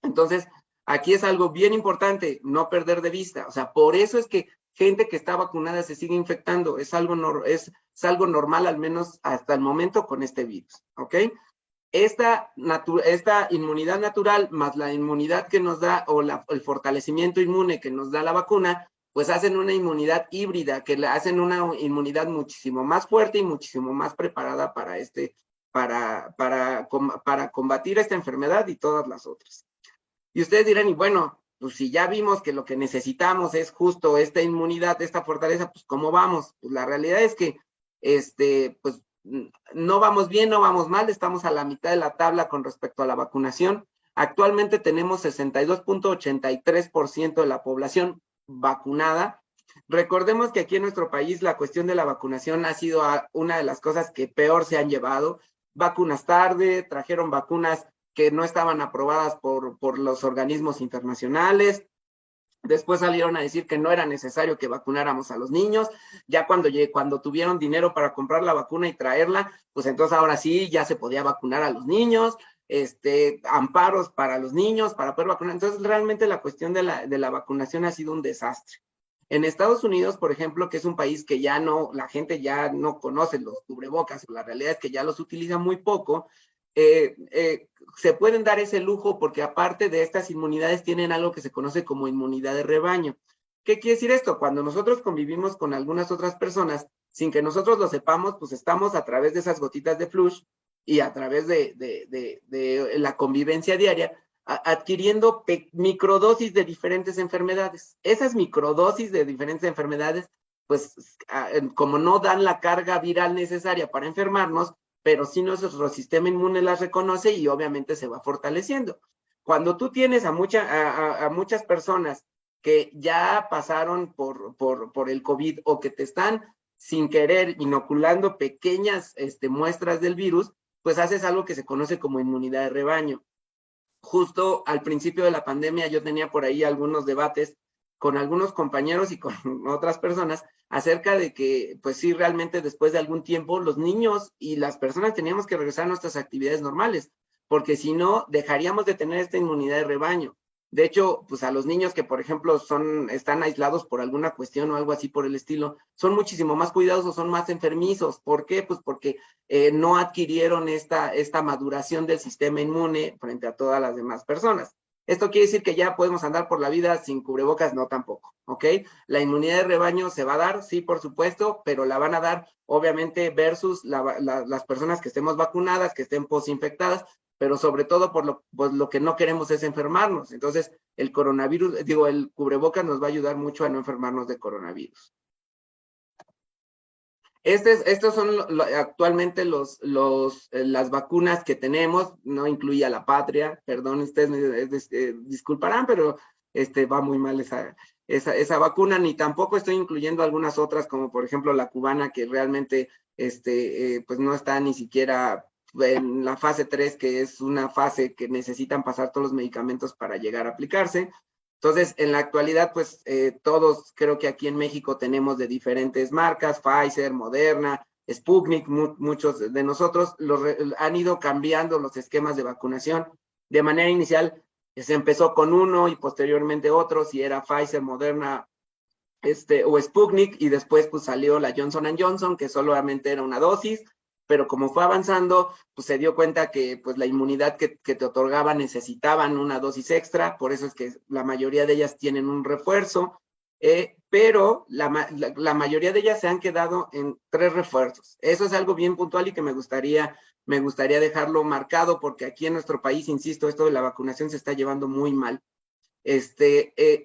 Entonces, aquí es algo bien importante, no perder de vista. O sea, por eso es que gente que está vacunada se sigue infectando. Es algo normal, al menos hasta el momento, con este virus, ¿ok? Esta inmunidad natural más la inmunidad que nos da o el fortalecimiento inmune que nos da la vacuna, pues hacen una inmunidad híbrida, que hacen una inmunidad muchísimo más fuerte y muchísimo más preparada para combatir esta enfermedad y todas las otras. Y ustedes dirán, y bueno, pues si ya vimos que lo que necesitamos es justo esta inmunidad, esta fortaleza, pues ¿cómo vamos? Pues la realidad es que, pues no vamos bien, no vamos mal, estamos a la mitad de la tabla con respecto a la vacunación. Actualmente tenemos 62.83% de la población vacunada. Recordemos que aquí en nuestro país la cuestión de la vacunación ha sido una de las cosas que peor se han llevado. Vacunas tarde, trajeron vacunas que no estaban aprobadas por los organismos internacionales. Después salieron a decir que no era necesario que vacunáramos a los niños. Ya cuando tuvieron dinero para comprar la vacuna y traerla, pues entonces ahora sí ya se podía vacunar a los niños, amparos para los niños, para poder vacunar. Entonces realmente la cuestión de la vacunación ha sido un desastre. En Estados Unidos, por ejemplo, que es un país que la gente ya no conoce los cubrebocas, la realidad es que ya los utiliza muy poco, se pueden dar ese lujo porque aparte de estas inmunidades tienen algo que se conoce como inmunidad de rebaño. ¿Qué quiere decir esto? Cuando nosotros convivimos con algunas otras personas, sin que nosotros lo sepamos, pues estamos a través de esas gotitas de flush y a través de la convivencia diaria, adquiriendo microdosis de diferentes enfermedades. Esas microdosis de diferentes enfermedades, pues como no dan la carga viral necesaria para enfermarnos, pero sí nuestro sistema inmune las reconoce y obviamente se va fortaleciendo. Cuando tú tienes a muchas personas que ya pasaron por el COVID o que te están sin querer inoculando pequeñas muestras del virus, pues haces algo que se conoce como inmunidad de rebaño. Justo al principio de la pandemia yo tenía por ahí algunos debates con algunos compañeros y con otras personas acerca de que, pues sí, realmente después de algún tiempo los niños y las personas teníamos que regresar a nuestras actividades normales, porque si no, dejaríamos de tener esta inmunidad de rebaño. De hecho, pues a los niños que, por ejemplo, están aislados por alguna cuestión o algo así por el estilo, son muchísimo más cuidadosos, son más enfermizos. ¿Por qué? Pues porque no adquirieron esta maduración del sistema inmune frente a todas las demás personas. ¿Esto quiere decir que ya podemos andar por la vida sin cubrebocas? No, tampoco, ¿ok? La inmunidad de rebaño se va a dar, sí, por supuesto, pero la van a dar, obviamente, versus las personas que estemos vacunadas, que estén posinfectadas, pero sobre todo pues lo que no queremos es enfermarnos. Entonces, el cubrebocas nos va a ayudar mucho a no enfermarnos de coronavirus. Estos son actualmente las vacunas que tenemos, no incluía la patria, perdón, ustedes me disculparán, pero va muy mal esa vacuna, ni tampoco estoy incluyendo algunas otras, como por ejemplo la cubana, que realmente pues no está ni siquiera en la fase 3, que es una fase que necesitan pasar todos los medicamentos para llegar a aplicarse. Entonces, en la actualidad, pues todos creo que aquí en México tenemos de diferentes marcas, Pfizer, Moderna, Sputnik, muchos de nosotros han ido cambiando los esquemas de vacunación. De manera inicial, se empezó con uno y posteriormente otro, si era Pfizer, Moderna, o Sputnik, y después pues salió la Johnson Johnson, que solamente era una dosis, pero como fue avanzando, pues se dio cuenta que pues la inmunidad que te otorgaba necesitaban una dosis extra, por eso es que la mayoría de ellas tienen un refuerzo, pero la mayoría de ellas se han quedado en 3 refuerzos. Eso es algo bien puntual y que me gustaría dejarlo marcado, porque aquí en nuestro país, insisto, esto de la vacunación se está llevando muy mal.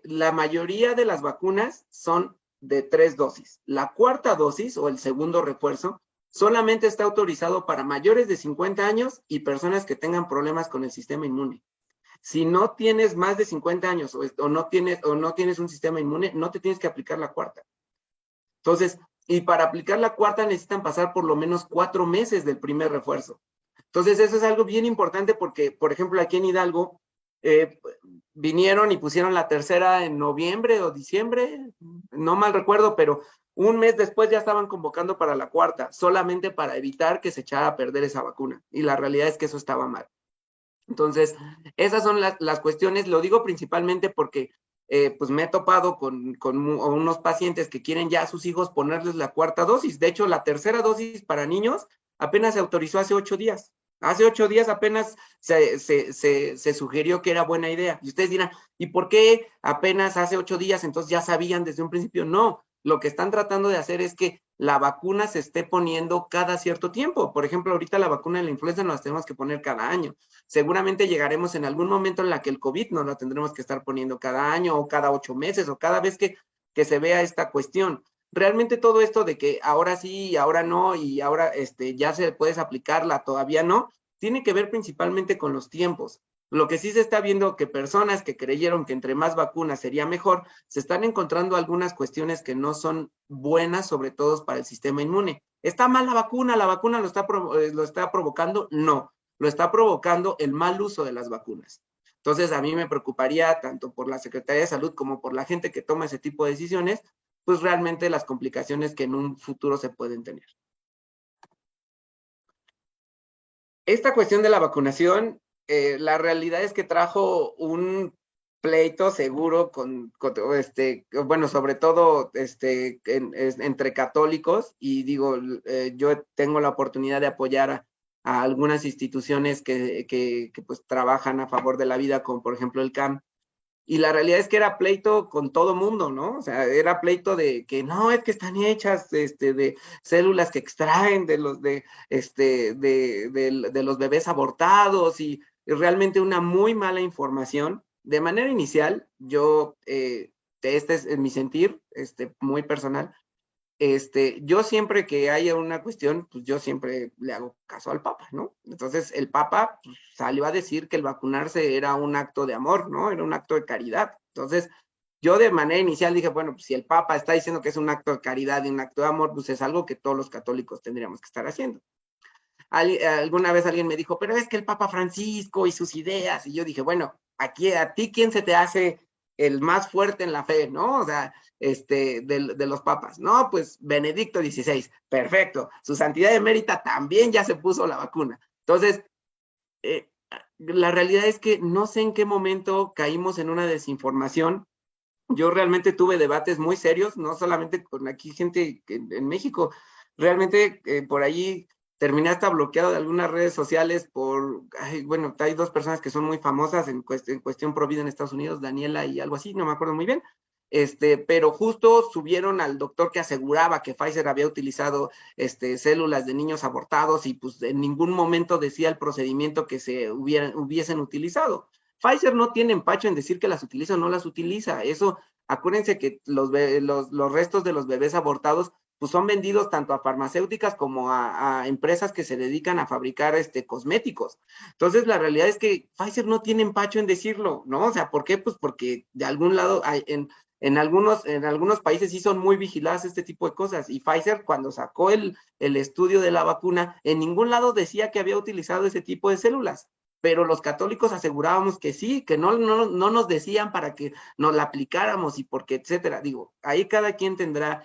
La mayoría de las vacunas son de 3 dosis. La cuarta dosis o el segundo refuerzo solamente está autorizado para mayores de 50 años y personas que tengan problemas con el sistema inmune. Si no tienes más de 50 años o no tienes un sistema inmune, no te tienes que aplicar la cuarta. Entonces, y para aplicar la cuarta necesitan pasar por lo menos 4 meses del primer refuerzo. Entonces, eso es algo bien importante porque, por ejemplo, aquí en Hidalgo, vinieron y pusieron la tercera en noviembre o diciembre, no mal recuerdo, pero un mes después ya estaban convocando para la cuarta, solamente para evitar que se echara a perder esa vacuna. Y la realidad es que eso estaba mal. Entonces, esas son las cuestiones. Lo digo principalmente porque pues me he topado con unos pacientes que quieren ya a sus hijos ponerles la cuarta dosis. De hecho, la tercera dosis para niños apenas se autorizó hace 8 días. Hace 8 días apenas se sugirió que era buena idea. Y ustedes dirán, ¿y por qué apenas hace 8 días entonces ya sabían desde un principio? No, lo que están tratando de hacer es que la vacuna se esté poniendo cada cierto tiempo. Por ejemplo, ahorita la vacuna de la influenza nos la tenemos que poner cada año. Seguramente llegaremos en algún momento en la que el COVID nos la tendremos que estar poniendo cada año o cada 8 meses o cada vez que se vea esta cuestión. Realmente todo esto de que ahora sí y ahora no y ahora ya se puedes aplicarla, todavía no, tiene que ver principalmente con los tiempos. Lo que sí se está viendo que personas que creyeron que entre más vacunas sería mejor, se están encontrando algunas cuestiones que no son buenas, sobre todo para el sistema inmune. ¿Está mal la vacuna lo está provocando? No, lo está provocando el mal uso de las vacunas. Entonces, a mí me preocuparía, tanto por la Secretaría de Salud como por la gente que toma ese tipo de decisiones, pues realmente las complicaciones que en un futuro se pueden tener. Esta cuestión de la vacunación, la realidad es que trajo un pleito seguro bueno, sobre todo entre católicos, y digo, yo tengo la oportunidad de apoyar a algunas instituciones que pues trabajan a favor de la vida, como por ejemplo el CAM, y la realidad es que era pleito con todo mundo, ¿no? O sea, era pleito de que no, es que están hechas de células que extraen de los bebés abortados y realmente una muy mala información. De manera inicial, yo, este es mi sentir, muy personal, yo siempre que haya una cuestión, pues yo siempre le hago caso al Papa, ¿no? Entonces el Papa pues, salió a decir que el vacunarse era un acto de amor, ¿no? Era un acto de caridad. Entonces yo de manera inicial dije, bueno, pues si el Papa está diciendo que es un acto de caridad y un acto de amor, pues es algo que todos los católicos tendríamos que estar haciendo. Alguna vez alguien me dijo, pero es que el Papa Francisco y sus ideas, y yo dije, bueno, aquí a ti, ¿quién se te hace el más fuerte en la fe, no? O sea, de los papas. No, pues Benedicto XVI, perfecto. Su santidad emérita también ya se puso la vacuna. Entonces, la realidad es que no sé en qué momento caímos en una desinformación. Yo realmente tuve debates muy serios, no solamente con aquí gente en México, realmente por ahí terminé hasta bloqueado de algunas redes sociales bueno, hay 2 personas que son muy famosas en cuestión pro vida en Estados Unidos, Daniela y algo así, no me acuerdo muy bien, pero justo subieron al doctor que aseguraba que Pfizer había utilizado células de niños abortados y pues en ningún momento decía el procedimiento que se hubiesen utilizado. Pfizer no tiene empacho en decir que las utiliza o no las utiliza. Eso, acuérdense que los restos de los bebés abortados pues son vendidos tanto a farmacéuticas como a empresas que se dedican a fabricar cosméticos. Entonces, la realidad es que Pfizer no tiene empacho en decirlo, ¿no? O sea, ¿por qué? Pues porque de algún lado, en algunos países sí son muy vigiladas este tipo de cosas. Y Pfizer, cuando sacó el estudio de la vacuna, en ningún lado decía que había utilizado ese tipo de células. pero los católicos asegurábamos que sí, que no nos decían para que nos la aplicáramos y porque, etcétera. Digo, ahí cada quien tendrá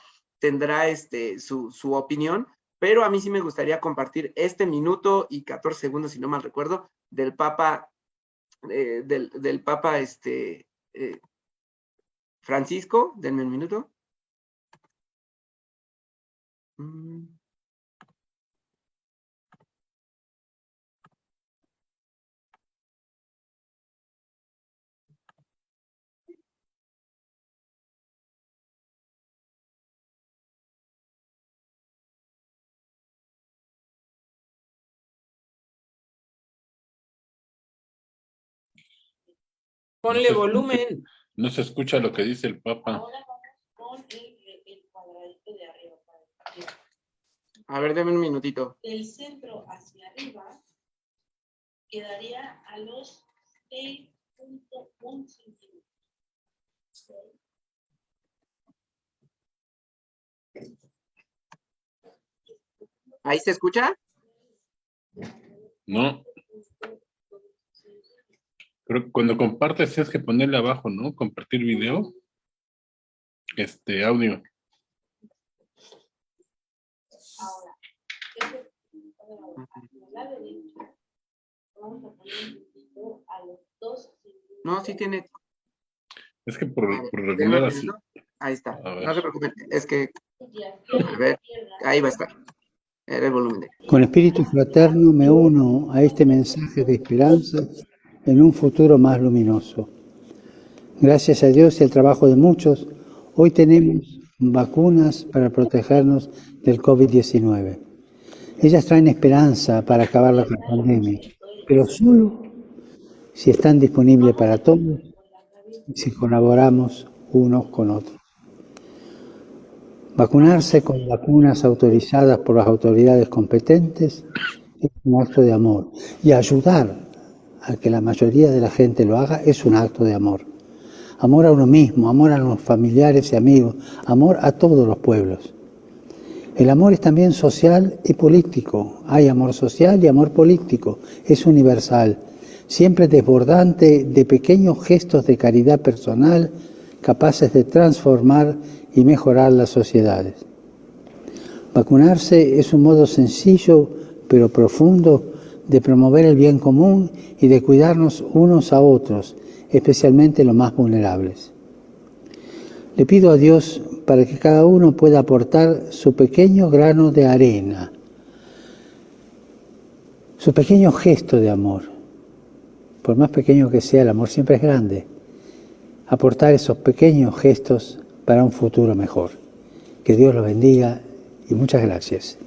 su opinión, pero a mí sí me gustaría compartir este minuto y 14 segundos, si no mal recuerdo, del Papa, del Papa Francisco. Denme un minuto. Ponle volumen. No se escucha lo que dice el Papa. Ahora vamos con el cuadradito de arriba. A ver, denme un minutito. Del centro hacia arriba quedaría a los 6.1 centímetros. ¿Ahí se escucha? No. Creo que cuando compartes tienes que ponerle abajo, ¿no? Compartir video. Audio. Ahora, a la derecha, vamos a poner un puntito a los 2 centímetros. No, sí tiene. Es que por Denme regular un así. minuto. Ahí está. A ver. No se preocupen. Es que, a ver, ahí va a estar. Era el volumen. Con espíritu fraterno me uno a este mensaje de esperanza en un futuro más luminoso. Gracias a Dios y al trabajo de muchos, hoy tenemos vacunas para protegernos del COVID-19. Ellas traen esperanza para acabar la pandemia, pero solo si están disponibles para todos y si colaboramos unos con otros. Vacunarse con vacunas autorizadas por las autoridades competentes es un acto de amor. Y ayudar a que la mayoría de la gente lo haga es un acto de amor. Amor a uno mismo, amor a los familiares y amigos, amor a todos los pueblos. El amor es también social y político. Hay amor social y amor político. Es universal, siempre desbordante de pequeños gestos de caridad personal capaces de transformar y mejorar las sociedades. Vacunarse es un modo sencillo pero profundo de promover el bien común y de cuidarnos unos a otros, especialmente los más vulnerables. Le pido a Dios para que cada uno pueda aportar su pequeño grano de arena, su pequeño gesto de amor. Por más pequeño que sea, el amor siempre es grande. Aportar esos pequeños gestos para un futuro mejor. Que Dios los bendiga y muchas gracias.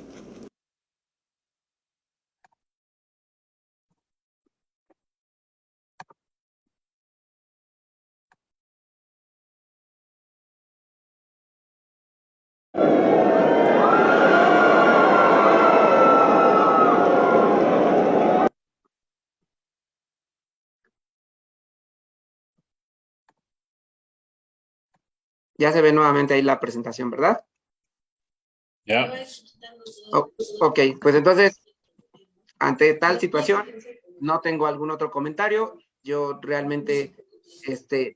Ya se ve nuevamente ahí la presentación, ¿verdad? Ya. Ok, pues entonces, ante tal situación, no tengo algún otro comentario. Yo realmente,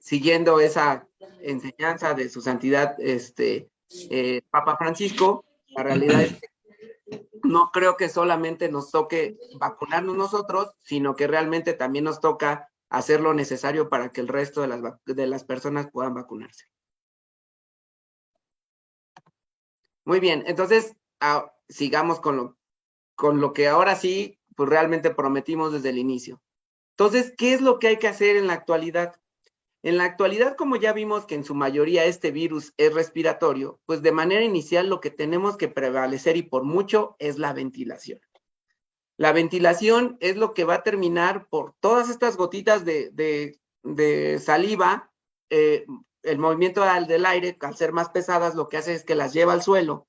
siguiendo esa enseñanza de su santidad, Papa Francisco, la realidad es que no creo que solamente nos toque vacunarnos nosotros, sino que realmente también nos toca hacer lo necesario para que el resto de las personas puedan vacunarse. Muy bien, entonces sigamos con lo que ahora sí, pues realmente prometimos desde el inicio. Entonces, ¿qué es lo que hay que hacer en la actualidad? En la actualidad, como ya vimos que en su mayoría este virus es respiratorio, pues de manera inicial lo que tenemos que prevalecer y por mucho es la ventilación. La ventilación es lo que va a terminar por todas estas gotitas de saliva, el movimiento del aire, al ser más pesadas, lo que hace es que las lleva al suelo.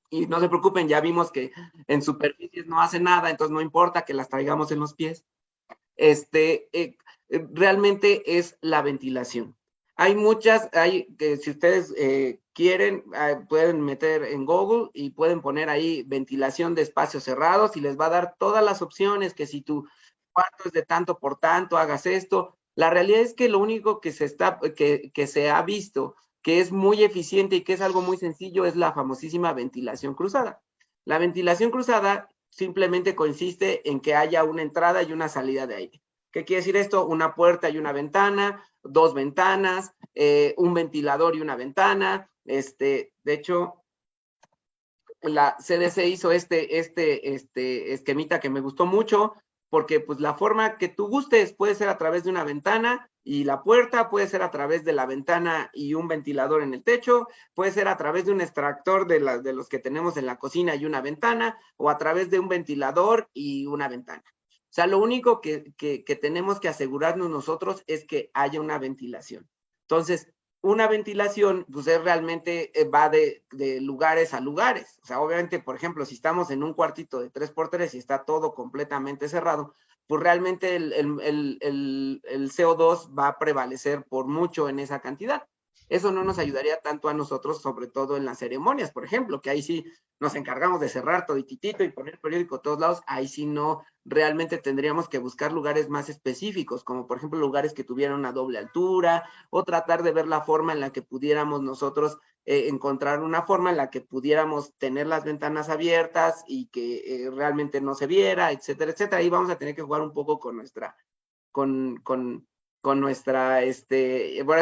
Y no se preocupen, ya vimos que en superficies no hace nada, entonces no importa que las traigamos en los pies. Realmente es la ventilación. Hay muchas, si ustedes quieren, pueden meter en Google y pueden poner ahí ventilación de espacios cerrados y les va a dar todas las opciones, que si tu cuarto es de tanto por tanto, hagas esto. La realidad es que lo único que se ha visto que es muy eficiente y que es algo muy sencillo es la famosísima ventilación cruzada. La ventilación cruzada simplemente consiste en que haya una entrada y una salida de aire. ¿Qué quiere decir esto? Una puerta y una ventana, dos ventanas, un ventilador y una ventana. De hecho, la CDC hizo este esquemita que me gustó mucho, porque pues la forma que tú gustes puede ser a través de una ventana y la puerta, puede ser a través de la ventana y un ventilador en el techo, puede ser a través de un extractor de los que tenemos en la cocina y una ventana, o a través de un ventilador y una ventana. O sea, lo único que tenemos que asegurarnos nosotros es que haya una ventilación. Entonces, una ventilación, pues es realmente va de lugares a lugares. O sea, obviamente, por ejemplo, si estamos en un cuartito de 3x3 y está todo completamente cerrado, pues realmente el CO2 va a prevalecer por mucho en esa cantidad. Eso no nos ayudaría tanto a nosotros, sobre todo en las ceremonias, por ejemplo, que ahí sí nos encargamos de cerrar todititito y poner periódico a todos lados. Ahí sí no, realmente tendríamos que buscar lugares más específicos, como por ejemplo lugares que tuvieran una doble altura, o tratar de ver la forma en la que pudiéramos nosotros encontrar una forma en la que pudiéramos tener las ventanas abiertas y que realmente no se viera, etcétera, etcétera. Ahí vamos a tener que jugar un poco con nuestra, ahora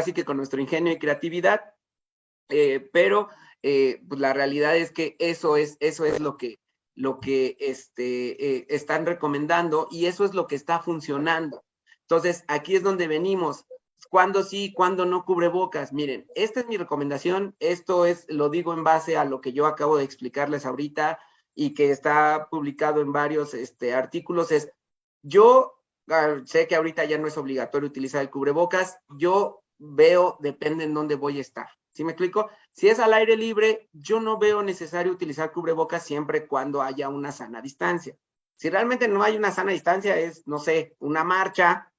sí que con nuestro ingenio y creatividad, pero pues la realidad es que eso es lo que están recomendando, y eso es lo que está funcionando. Entonces, aquí es donde venimos. ¿Cuándo sí, cuándo no cubrebocas? Miren, esta es mi recomendación. Esto lo digo en base a lo que yo acabo de explicarles ahorita y que está publicado en varios artículos. Yo sé que ahorita ya no es obligatorio utilizar el cubrebocas. Yo veo, depende en dónde voy a estar. ¿Sí me explico? Si es al aire libre, yo no veo necesario utilizar cubrebocas siempre cuando haya una sana distancia. Si realmente no hay una sana distancia, es, no sé, una marcha,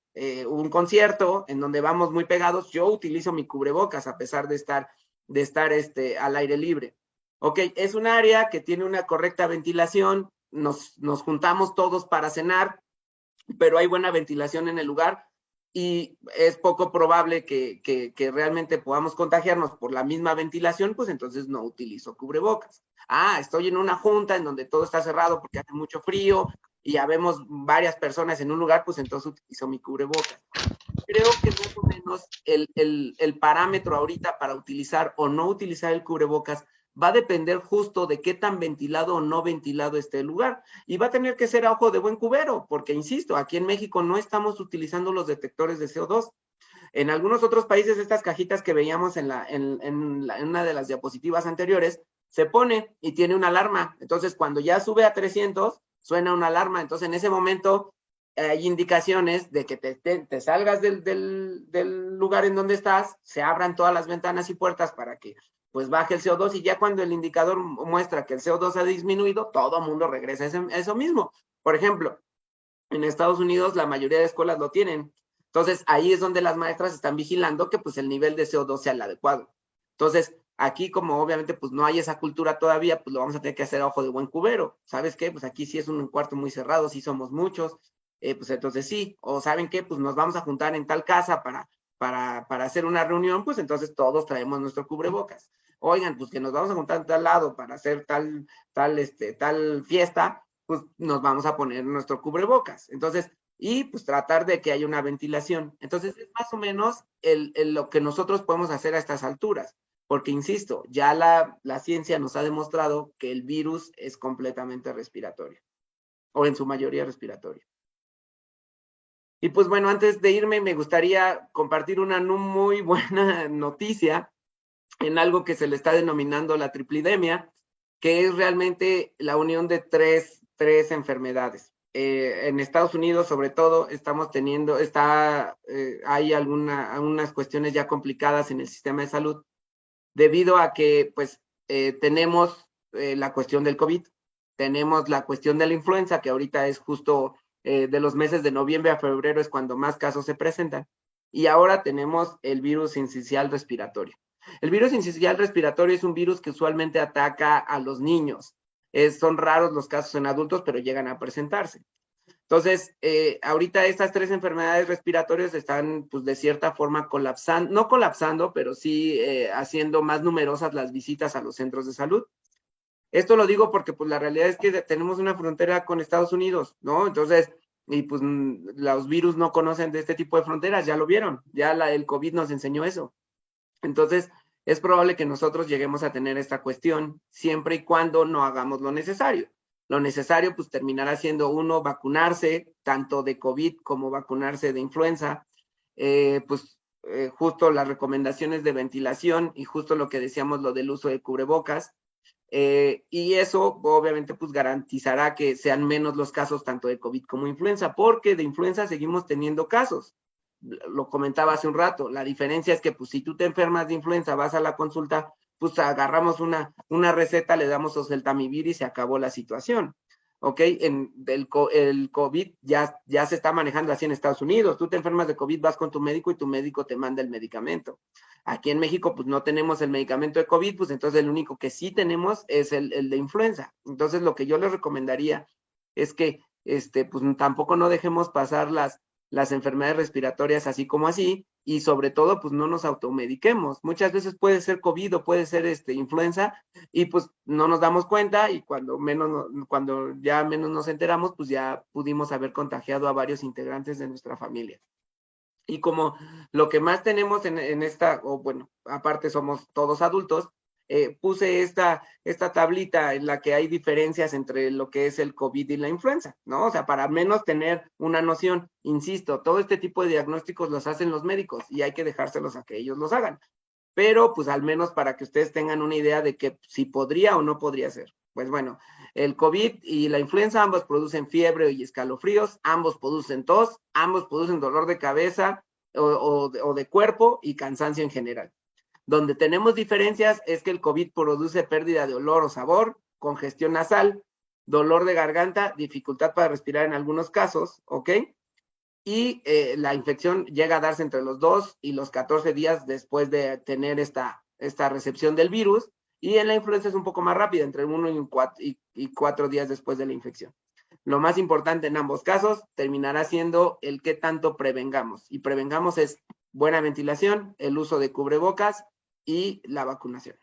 un concierto en donde vamos muy pegados, yo utilizo mi cubrebocas a pesar de estar al aire libre. Ok, es un área que tiene una correcta ventilación, nos juntamos todos para cenar, pero hay buena ventilación en el lugar y es poco probable que realmente podamos contagiarnos por la misma ventilación, pues entonces no utilizo cubrebocas. Estoy en una junta en donde todo está cerrado porque hace mucho frío y ya vemos varias personas en un lugar, pues entonces utilizo mi cubrebocas. Creo que más o menos el parámetro ahorita para utilizar o no utilizar el cubrebocas va a depender justo de qué tan ventilado o no ventilado esté el lugar. Y va a tener que ser a ojo de buen cubero, porque insisto, aquí en México no estamos utilizando los detectores de CO2. En algunos otros países, estas cajitas que veíamos en una de las diapositivas anteriores, se pone y tiene una alarma. Entonces, cuando ya sube a 300, suena una alarma. Entonces, en ese momento, hay indicaciones de que te salgas del lugar en donde estás, se abran todas las ventanas y puertas para que pues baje el CO2, y ya cuando el indicador muestra que el CO2 ha disminuido, todo el mundo regresa a eso mismo. Por ejemplo, en Estados Unidos la mayoría de escuelas lo tienen. Entonces, ahí es donde las maestras están vigilando que pues el nivel de CO2 sea el adecuado. Entonces, aquí como obviamente pues no hay esa cultura todavía, pues lo vamos a tener que hacer a ojo de buen cubero. ¿Sabes qué? Pues aquí sí es un cuarto muy cerrado, sí somos muchos, pues entonces sí. O ¿saben qué? Pues nos vamos a juntar en tal casa para hacer una reunión, pues entonces todos traemos nuestro cubrebocas. Oigan, pues que nos vamos a juntar en tal lado para hacer tal fiesta, pues nos vamos a poner nuestro cubrebocas. Entonces, y pues tratar de que haya una ventilación. Entonces, es más o menos lo que nosotros podemos hacer a estas alturas. Porque, insisto, ya la ciencia nos ha demostrado que el virus es completamente respiratorio, o en su mayoría respiratorio. Y pues bueno, antes de irme, me gustaría compartir una muy buena noticia en algo que se le está denominando la triplidemia, que es realmente la unión de tres enfermedades. En Estados Unidos, sobre todo, estamos teniendo, hay algunas cuestiones ya complicadas en el sistema de salud, debido a que, pues, tenemos la cuestión del COVID, tenemos la cuestión de la influenza, que ahorita es justo de los meses de noviembre a febrero es cuando más casos se presentan, y ahora tenemos el virus sincicial respiratorio. El virus sincicial respiratorio es un virus que usualmente ataca a los niños. Son raros los casos en adultos, pero llegan a presentarse. Entonces, ahorita estas 3 enfermedades respiratorias están, pues, de cierta forma colapsando, no colapsando, pero sí haciendo más numerosas las visitas a los centros de salud. Esto lo digo porque, pues, la realidad es que tenemos una frontera con Estados Unidos, ¿no? Entonces, y pues los virus no conocen de este tipo de fronteras, ya lo vieron, ya el COVID nos enseñó eso. Entonces, es probable que nosotros lleguemos a tener esta cuestión siempre y cuando no hagamos lo necesario. Lo necesario, pues, terminará siendo uno, vacunarse, tanto de COVID como vacunarse de influenza, justo las recomendaciones de ventilación y justo lo que decíamos, lo del uso de cubrebocas, y eso obviamente pues garantizará que sean menos los casos tanto de COVID como influenza, porque de influenza seguimos teniendo casos. Lo comentaba hace un rato, la diferencia es que pues si tú te enfermas de influenza, vas a la consulta, pues agarramos una receta, le damos oseltamivir y se acabó la situación. ¿Ok? El COVID ya se está manejando así en Estados Unidos. Tú te enfermas de COVID, vas con tu médico y tu médico te manda el medicamento. Aquí en México, pues no tenemos el medicamento de COVID, pues entonces el único que sí tenemos es el de influenza. Entonces, lo que yo les recomendaría es que, pues tampoco no dejemos pasar las enfermedades respiratorias así como así, y sobre todo, pues no nos automediquemos. Muchas veces puede ser COVID o puede ser influenza, y pues no nos damos cuenta, y cuando ya menos nos enteramos, pues ya pudimos haber contagiado a varios integrantes de nuestra familia. Y como lo que más tenemos en esta, o bueno, aparte somos todos adultos, puse esta tablita en la que hay diferencias entre lo que es el COVID y la influenza, ¿no? O sea, para menos tener una noción. Insisto, todo este tipo de diagnósticos los hacen los médicos y hay que dejárselos a que ellos los hagan. Pero pues al menos para que ustedes tengan una idea de que si podría o no podría ser. Pues bueno, el COVID y la influenza ambos producen fiebre y escalofríos, ambos producen tos, ambos producen dolor de cabeza o de cuerpo y cansancio en general. Donde tenemos diferencias es que el COVID produce pérdida de olor o sabor, congestión nasal, dolor de garganta, dificultad para respirar en algunos casos, ¿ok? Y la infección llega a darse entre los 2 y los 14 días después de tener esta recepción del virus, y en la influenza es un poco más rápida, entre 1 y 4 días después de la infección. Lo más importante en ambos casos terminará siendo el qué tanto prevengamos, y prevengamos es buena ventilación, el uso de cubrebocas y la vacunación.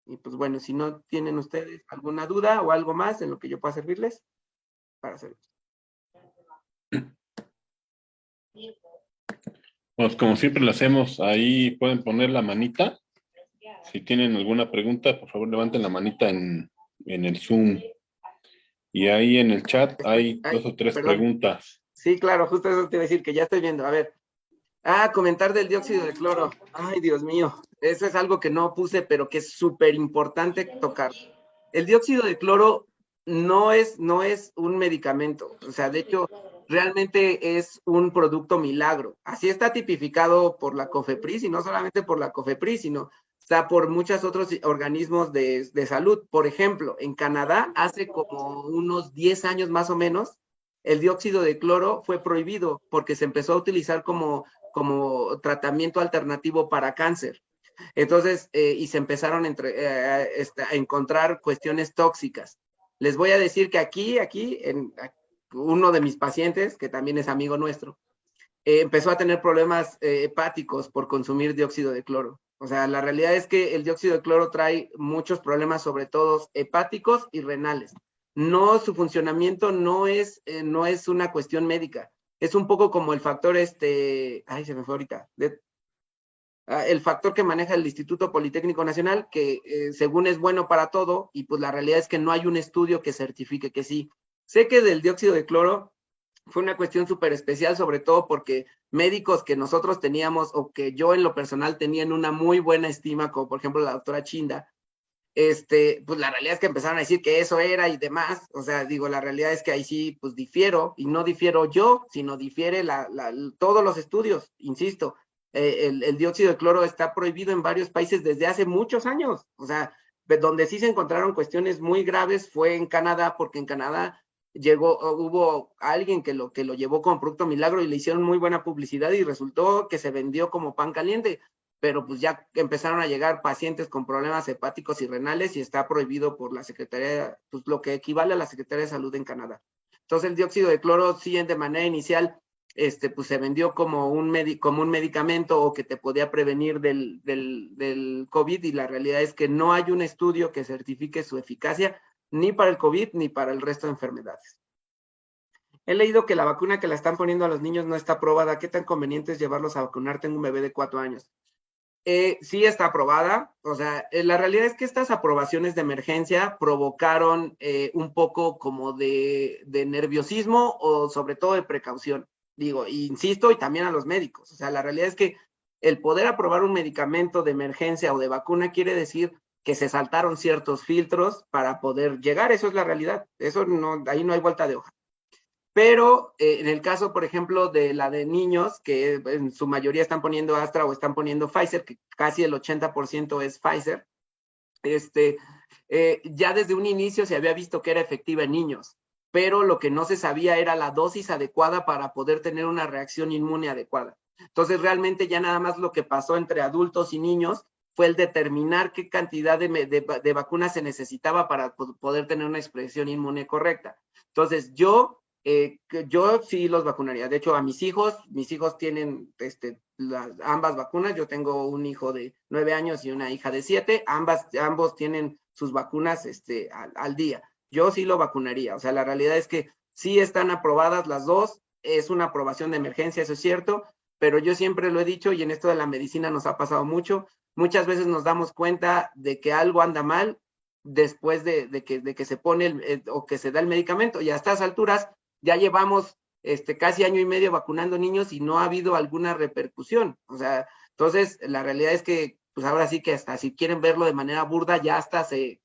Y pues bueno, si no tienen ustedes alguna duda o algo más en lo que yo pueda servirles, para servirles. Pues como siempre lo hacemos, ahí pueden poner la manita. Si tienen alguna pregunta, por favor levanten la manita en el Zoom. Y ahí en el chat hay 2 o 3 preguntas. Sí, claro, justo eso te iba a decir, que ya estoy viendo. A ver. Comentar del dióxido de cloro. Ay, Dios mío. Eso es algo que no puse, pero que es súper importante tocar. El dióxido de cloro no es un medicamento. O sea, de hecho, realmente es un producto milagro. Así está tipificado por la COFEPRIS, y no solamente por la COFEPRIS, sino está por muchos otros organismos de salud. Por ejemplo, en Canadá, hace como unos 10 años más o menos, el dióxido de cloro fue prohibido porque se empezó a utilizar como tratamiento alternativo para cáncer. Entonces, y se empezaron a encontrar cuestiones tóxicas. Les voy a decir que aquí, uno de mis pacientes, que también es amigo nuestro, empezó a tener problemas hepáticos por consumir dióxido de cloro. O sea, la realidad es que el dióxido de cloro trae muchos problemas, sobre todo hepáticos y renales. No, su funcionamiento no es una cuestión médica. Es un poco como el factor, se me fue ahorita, el factor que maneja el Instituto Politécnico Nacional, que según es bueno para todo, y pues la realidad es que no hay un estudio que certifique que sí. Sé que del dióxido de cloro fue una cuestión súper especial, sobre todo porque médicos que nosotros teníamos, o que yo en lo personal tenía en una muy buena estima, como por ejemplo la doctora Chinda, pues la realidad es que empezaron a decir que eso era y demás. O sea, digo, la realidad es que ahí sí, pues difiero, y no difiero yo, sino difiere todos los estudios. Insisto, el dióxido de cloro está prohibido en varios países desde hace muchos años. O sea, donde sí se encontraron cuestiones muy graves fue en Canadá, porque en Canadá hubo alguien que lo llevó como producto milagro y le hicieron muy buena publicidad y resultó que se vendió como pan caliente. Pero pues ya empezaron a llegar pacientes con problemas hepáticos y renales y está prohibido por la Secretaría, pues lo que equivale a la Secretaría de Salud en Canadá. Entonces el dióxido de cloro sí de manera inicial pues se vendió como un medicamento o que te podía prevenir del COVID, y la realidad es que no hay un estudio que certifique su eficacia ni para el COVID ni para el resto de enfermedades. He leído que la vacuna que la están poniendo a los niños no está aprobada. ¿Qué tan conveniente es llevarlos a vacunar? Tengo un bebé de 4 años. Sí está aprobada. O sea, la realidad es que estas aprobaciones de emergencia provocaron un poco como de nerviosismo o sobre todo de precaución. Digo, insisto, y también a los médicos. O sea, la realidad es que el poder aprobar un medicamento de emergencia o de vacuna quiere decir que se saltaron ciertos filtros para poder llegar. Eso es la realidad. Eso no, ahí no hay vuelta de hoja. Pero en el caso, por ejemplo, de la de niños, que en su mayoría están poniendo Astra o están poniendo Pfizer, que casi el 80% es Pfizer, ya desde un inicio se había visto que era efectiva en niños, pero lo que no se sabía era la dosis adecuada para poder tener una reacción inmune adecuada. Entonces, realmente ya nada más lo que pasó entre adultos y niños fue el determinar qué cantidad de vacunas se necesitaba para poder tener una expresión inmune correcta. Entonces, yo sí los vacunaría. De hecho, a mis hijos tienen ambas vacunas. Yo tengo un hijo de 9 años y una hija de 7. Ambos tienen sus vacunas al día. Yo sí lo vacunaría. O sea, la realidad es que sí están aprobadas las dos. Es una aprobación de emergencia, eso es cierto, pero yo siempre lo he dicho, y en esto de la medicina nos ha pasado mucho. Muchas veces nos damos cuenta de que algo anda mal después de que se pone o que se da el medicamento, y a estas alturas ya llevamos casi año y medio vacunando niños y no ha habido alguna repercusión. O sea, entonces la realidad es que, pues ahora sí que hasta si quieren verlo de manera burda, ya hasta se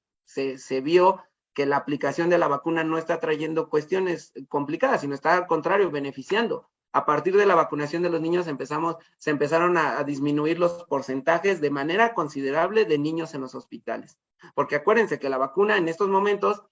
vio que la aplicación de la vacuna no está trayendo cuestiones complicadas, sino está al contrario, beneficiando. A partir de la vacunación de los niños se empezaron a disminuir los porcentajes de manera considerable de niños en los hospitales. Porque acuérdense que la vacuna en estos momentos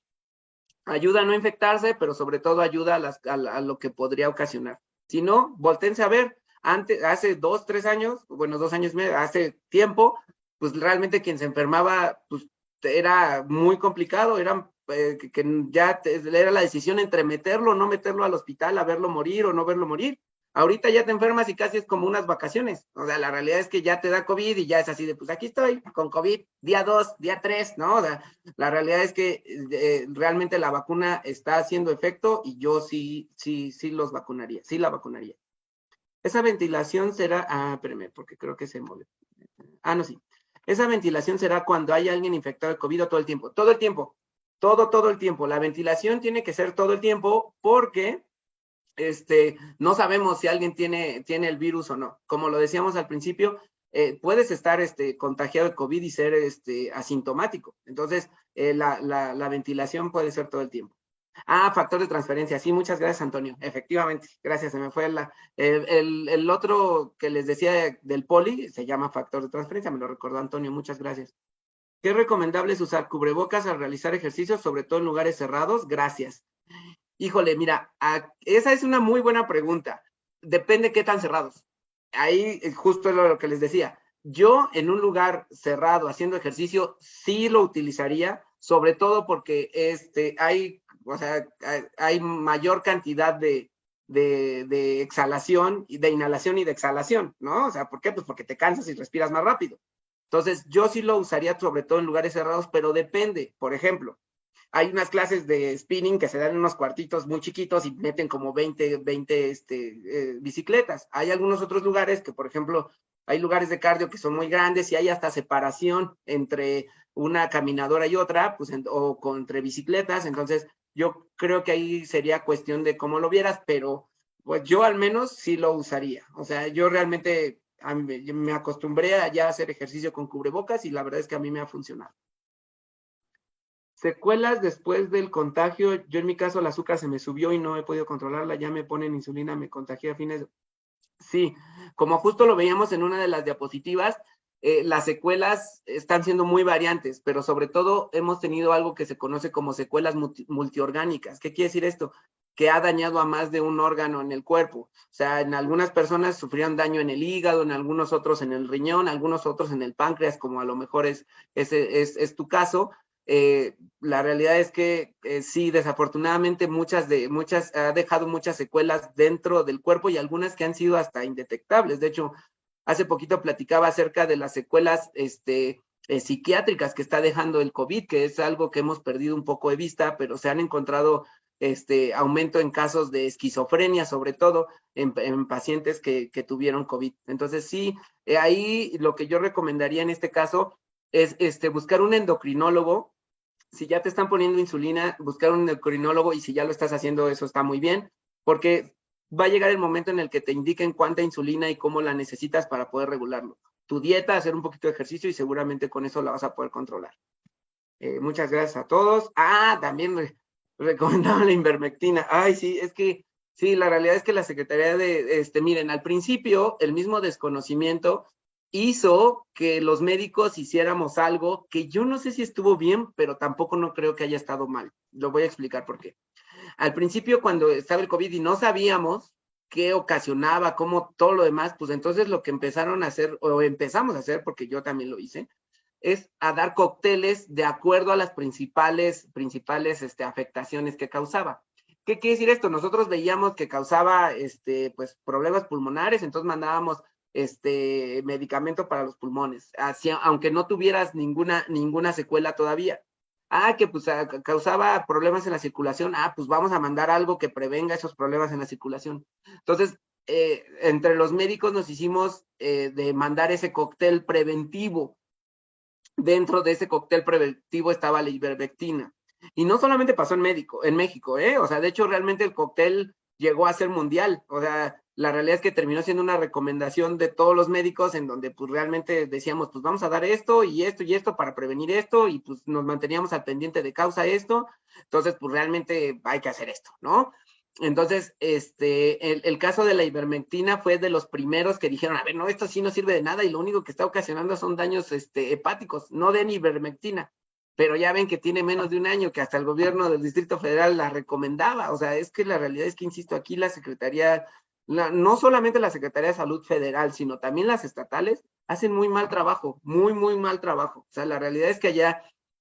ayuda a no infectarse, pero sobre todo ayuda a lo que podría ocasionar. Si no, voltéense a ver, hace 2, 3 años, bueno, 2 años y medio, hace tiempo, pues realmente quien se enfermaba, pues era muy complicado, era era la decisión entre meterlo o no meterlo al hospital, a verlo morir o no verlo morir. Ahorita ya te enfermas y casi es como unas vacaciones. O sea, la realidad es que ya te da COVID y ya es así de, pues aquí estoy con COVID, día 2, día 3, ¿no? O sea, la realidad es que realmente la vacuna está haciendo efecto y yo sí los vacunaría, sí la vacunaría. Esa ventilación será, espérame, porque creo que se movió. No, sí. Esa ventilación será cuando hay alguien infectado de COVID o todo el tiempo. Todo el tiempo. Todo el tiempo. La ventilación tiene que ser todo el tiempo porque no sabemos si alguien tiene el virus o no. Como lo decíamos al principio, puedes estar contagiado de COVID y ser asintomático. Entonces, la ventilación puede ser todo el tiempo. Factor de transferencia. Sí, muchas gracias, Antonio. Efectivamente, gracias. Se me fue el otro que les decía del poli, se llama factor de transferencia. Me lo recordó Antonio. Muchas gracias. ¿Qué es recomendable es usar cubrebocas al realizar ejercicios, sobre todo en lugares cerrados? Gracias. Híjole, mira, esa es una muy buena pregunta. Depende qué tan cerrados. Ahí justo es lo que les decía. Yo en un lugar cerrado haciendo ejercicio sí lo utilizaría, sobre todo porque hay mayor cantidad de exhalación y de inhalación y de exhalación, ¿no? O sea, ¿por qué? Pues porque te cansas y respiras más rápido. Entonces, yo sí lo usaría sobre todo en lugares cerrados, pero depende. Por ejemplo, hay unas clases de spinning que se dan en unos cuartitos muy chiquitos y meten como 20 bicicletas. Hay algunos otros lugares que, por ejemplo, hay lugares de cardio que son muy grandes y hay hasta separación entre una caminadora y otra, pues, entre bicicletas. Entonces, yo creo que ahí sería cuestión de cómo lo vieras, pero pues yo al menos sí lo usaría. O sea, yo realmente me acostumbré a ya hacer ejercicio con cubrebocas y la verdad es que a mí me ha funcionado. Secuelas después del contagio. Yo en mi caso el azúcar se me subió y no he podido controlarla, ya me ponen insulina, me contagié a fines. Sí, como justo lo veíamos en una de las diapositivas, las secuelas están siendo muy variantes, pero sobre todo hemos tenido algo que se conoce como secuelas multiorgánicas. ¿Qué quiere decir esto? Que ha dañado a más de un órgano en el cuerpo. O sea, en algunas personas sufrieron daño en el hígado, en algunos otros en el riñón, algunos otros en el páncreas, como a lo mejor es tu caso. La realidad es que sí, desafortunadamente ha dejado muchas secuelas dentro del cuerpo y algunas que han sido hasta indetectables. De hecho, hace poquito platicaba acerca de las secuelas psiquiátricas que está dejando el COVID, que es algo que hemos perdido un poco de vista, pero se han encontrado aumento en casos de esquizofrenia, sobre todo en pacientes que tuvieron COVID. Entonces sí, ahí lo que yo recomendaría en este caso es buscar un endocrinólogo. Si ya te están poniendo insulina, buscar un endocrinólogo, y si ya lo estás haciendo, eso está muy bien, porque va a llegar el momento en el que te indiquen cuánta insulina y cómo la necesitas para poder regularlo. Tu dieta, hacer un poquito de ejercicio y seguramente con eso la vas a poder controlar. Muchas gracias a todos. También recomendaban la ivermectina. Ay, sí, es que, sí, la realidad es que la Secretaría miren, al principio el mismo desconocimiento hizo que los médicos hiciéramos algo que yo no sé si estuvo bien, pero tampoco no creo que haya estado mal. Lo voy a explicar por qué. Al principio, cuando estaba el COVID y no sabíamos qué ocasionaba, cómo todo lo demás, pues entonces lo que empezaron a hacer, o empezamos a hacer, porque yo también lo hice, es a dar cócteles de acuerdo a las principales afectaciones que causaba. ¿Qué quiere decir esto? Nosotros veíamos que causaba pues problemas pulmonares, entonces mandábamos medicamento para los pulmones, así, aunque no tuvieras ninguna secuela todavía. Que pues causaba problemas en la circulación, pues vamos a mandar algo que prevenga esos problemas en la circulación. Entonces, entre los médicos nos hicimos de mandar ese cóctel preventivo. Dentro de ese cóctel preventivo estaba la ivermectina. Y no solamente pasó en México, o sea, de hecho realmente el cóctel llegó a ser mundial. O sea, la realidad es que terminó siendo una recomendación de todos los médicos en donde pues realmente decíamos, pues vamos a dar esto y esto y esto para prevenir esto, y pues nos manteníamos al pendiente de causa esto. Entonces, pues realmente hay que hacer esto, ¿no? Entonces, el caso de la ivermectina fue de los primeros que dijeron, a ver, no, esto sí no sirve de nada y lo único que está ocasionando son daños hepáticos, no den ivermectina. Pero ya ven que tiene menos de un año que hasta el gobierno del Distrito Federal la recomendaba. O sea, es que la realidad es que, insisto, aquí la Secretaría, no solamente la Secretaría de Salud Federal, sino también las estatales, hacen muy mal trabajo, muy, muy mal trabajo. O sea, la realidad es que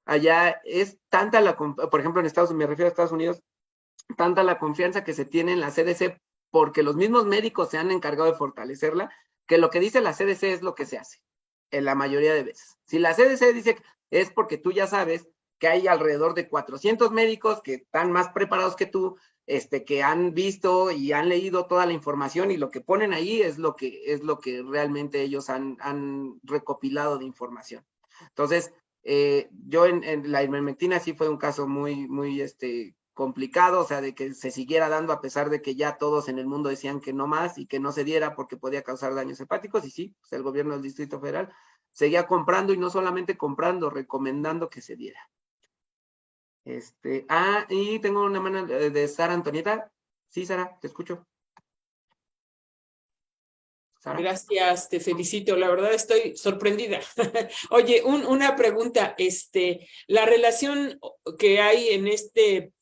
allá es tanta por ejemplo, en Estados Unidos, me refiero a Estados Unidos, tanta la confianza que se tiene en la CDC, porque los mismos médicos se han encargado de fortalecerla, que lo que dice la CDC es lo que se hace, en la mayoría de veces. Si la CDC dice es porque tú ya sabes que hay alrededor de 400 médicos que están más preparados que tú, que han visto y han leído toda la información, y lo que ponen ahí es lo que realmente ellos han recopilado de información. Entonces, yo en la ivermectina sí fue un caso muy, muy, complicado, o sea, de que se siguiera dando a pesar de que ya todos en el mundo decían que no más y que no se diera porque podía causar daños hepáticos. Y sí, pues el gobierno del Distrito Federal seguía comprando, y no solamente comprando, recomendando que se diera. Y tengo una mano de Sara Antonieta. Sí, Sara, te escucho. ¿Sara? Gracias, te felicito. La verdad estoy sorprendida. Oye, una pregunta. La relación que hay en este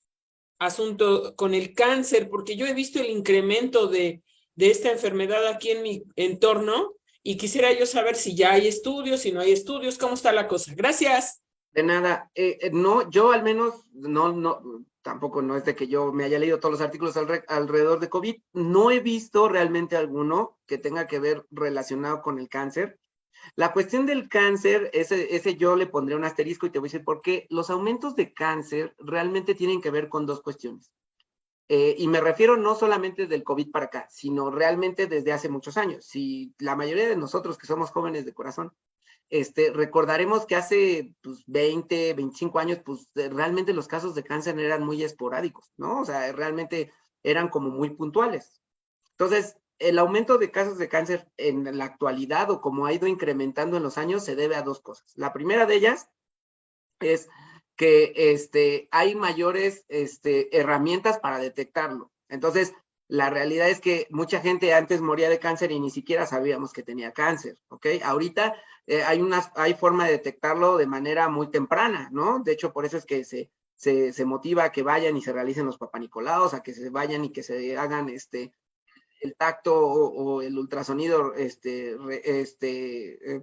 asunto con el cáncer, porque yo he visto el incremento de esta enfermedad aquí en mi entorno, y quisiera yo saber si ya hay estudios, si no hay estudios, cómo está la cosa. Gracias. De nada. No, yo al menos, no, tampoco no es de que yo me haya leído todos los artículos alrededor de COVID. No he visto realmente alguno que tenga que ver relacionado con el cáncer. La cuestión del cáncer, ese yo le pondré un asterisco, y te voy a decir por qué. Los aumentos de cáncer realmente tienen que ver con dos cuestiones. Y me refiero no solamente del COVID para acá, sino realmente desde hace muchos años. Si la mayoría de nosotros que somos jóvenes de corazón, recordaremos que hace 20, 25 años, pues realmente los casos de cáncer eran muy esporádicos, ¿no? O sea, realmente eran como muy puntuales. Entonces, el aumento de casos de cáncer en la actualidad, o como ha ido incrementando en los años, se debe a dos cosas. La primera de ellas es que hay mayores herramientas para detectarlo. Entonces, la realidad es que mucha gente antes moría de cáncer y ni siquiera sabíamos que tenía cáncer, ¿ok? Ahorita hay forma de detectarlo de manera muy temprana, ¿no? De hecho, por eso es que se motiva a que vayan y se realicen los papanicolaos, a que se vayan y que se hagan el tacto o el ultrasonido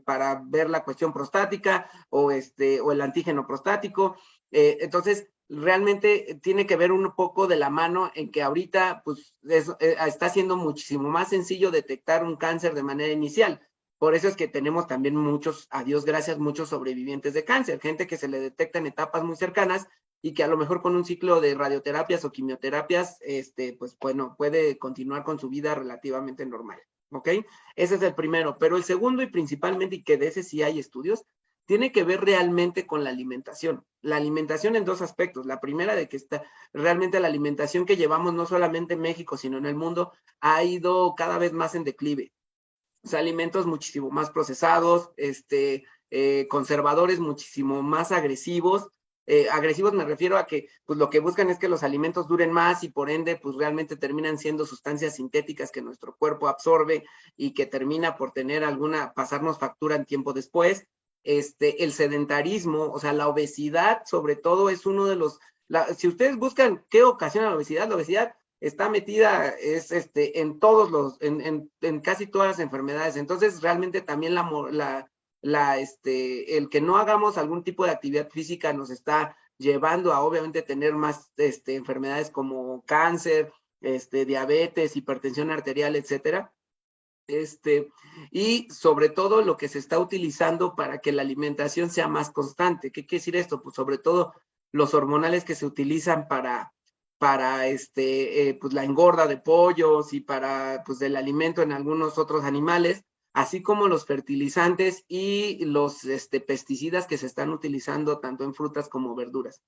para ver la cuestión prostática o el antígeno prostático. Entonces, realmente tiene que ver un poco de la mano en que ahorita pues, está siendo muchísimo más sencillo detectar un cáncer de manera inicial. Por eso es que tenemos también muchos, a Dios gracias, muchos sobrevivientes de cáncer, gente que se le detecta en etapas muy cercanas y que a lo mejor con un ciclo de radioterapias o quimioterapias, pues bueno, puede continuar con su vida relativamente normal, ¿ok? Ese es el primero, pero el segundo y principalmente, y que de ese sí hay estudios, tiene que ver realmente con la alimentación. La alimentación en dos aspectos. La primera de que está realmente la alimentación que llevamos no solamente en México, sino en el mundo, ha ido cada vez más en declive. O sea, alimentos muchísimo más procesados, conservadores muchísimo más agresivos. Agresivos me refiero a que pues lo que buscan es que los alimentos duren más y por ende pues realmente terminan siendo sustancias sintéticas que nuestro cuerpo absorbe y que termina por tener pasarnos factura en tiempo después. El sedentarismo, o sea, la obesidad sobre todo es uno de los, si ustedes buscan qué ocasiona la obesidad está metida en todos en casi todas las enfermedades. Entonces, realmente también el que no hagamos algún tipo de actividad física nos está llevando a obviamente tener más enfermedades como cáncer, diabetes, hipertensión arterial, etcétera. Y sobre todo lo que se está utilizando para que la alimentación sea más constante. ¿Qué quiere decir esto? Pues sobre todo los hormonales que se utilizan para pues la engorda de pollos y para pues el alimento en algunos otros animales, así como los fertilizantes y los pesticidas que se están utilizando tanto en frutas como verduras.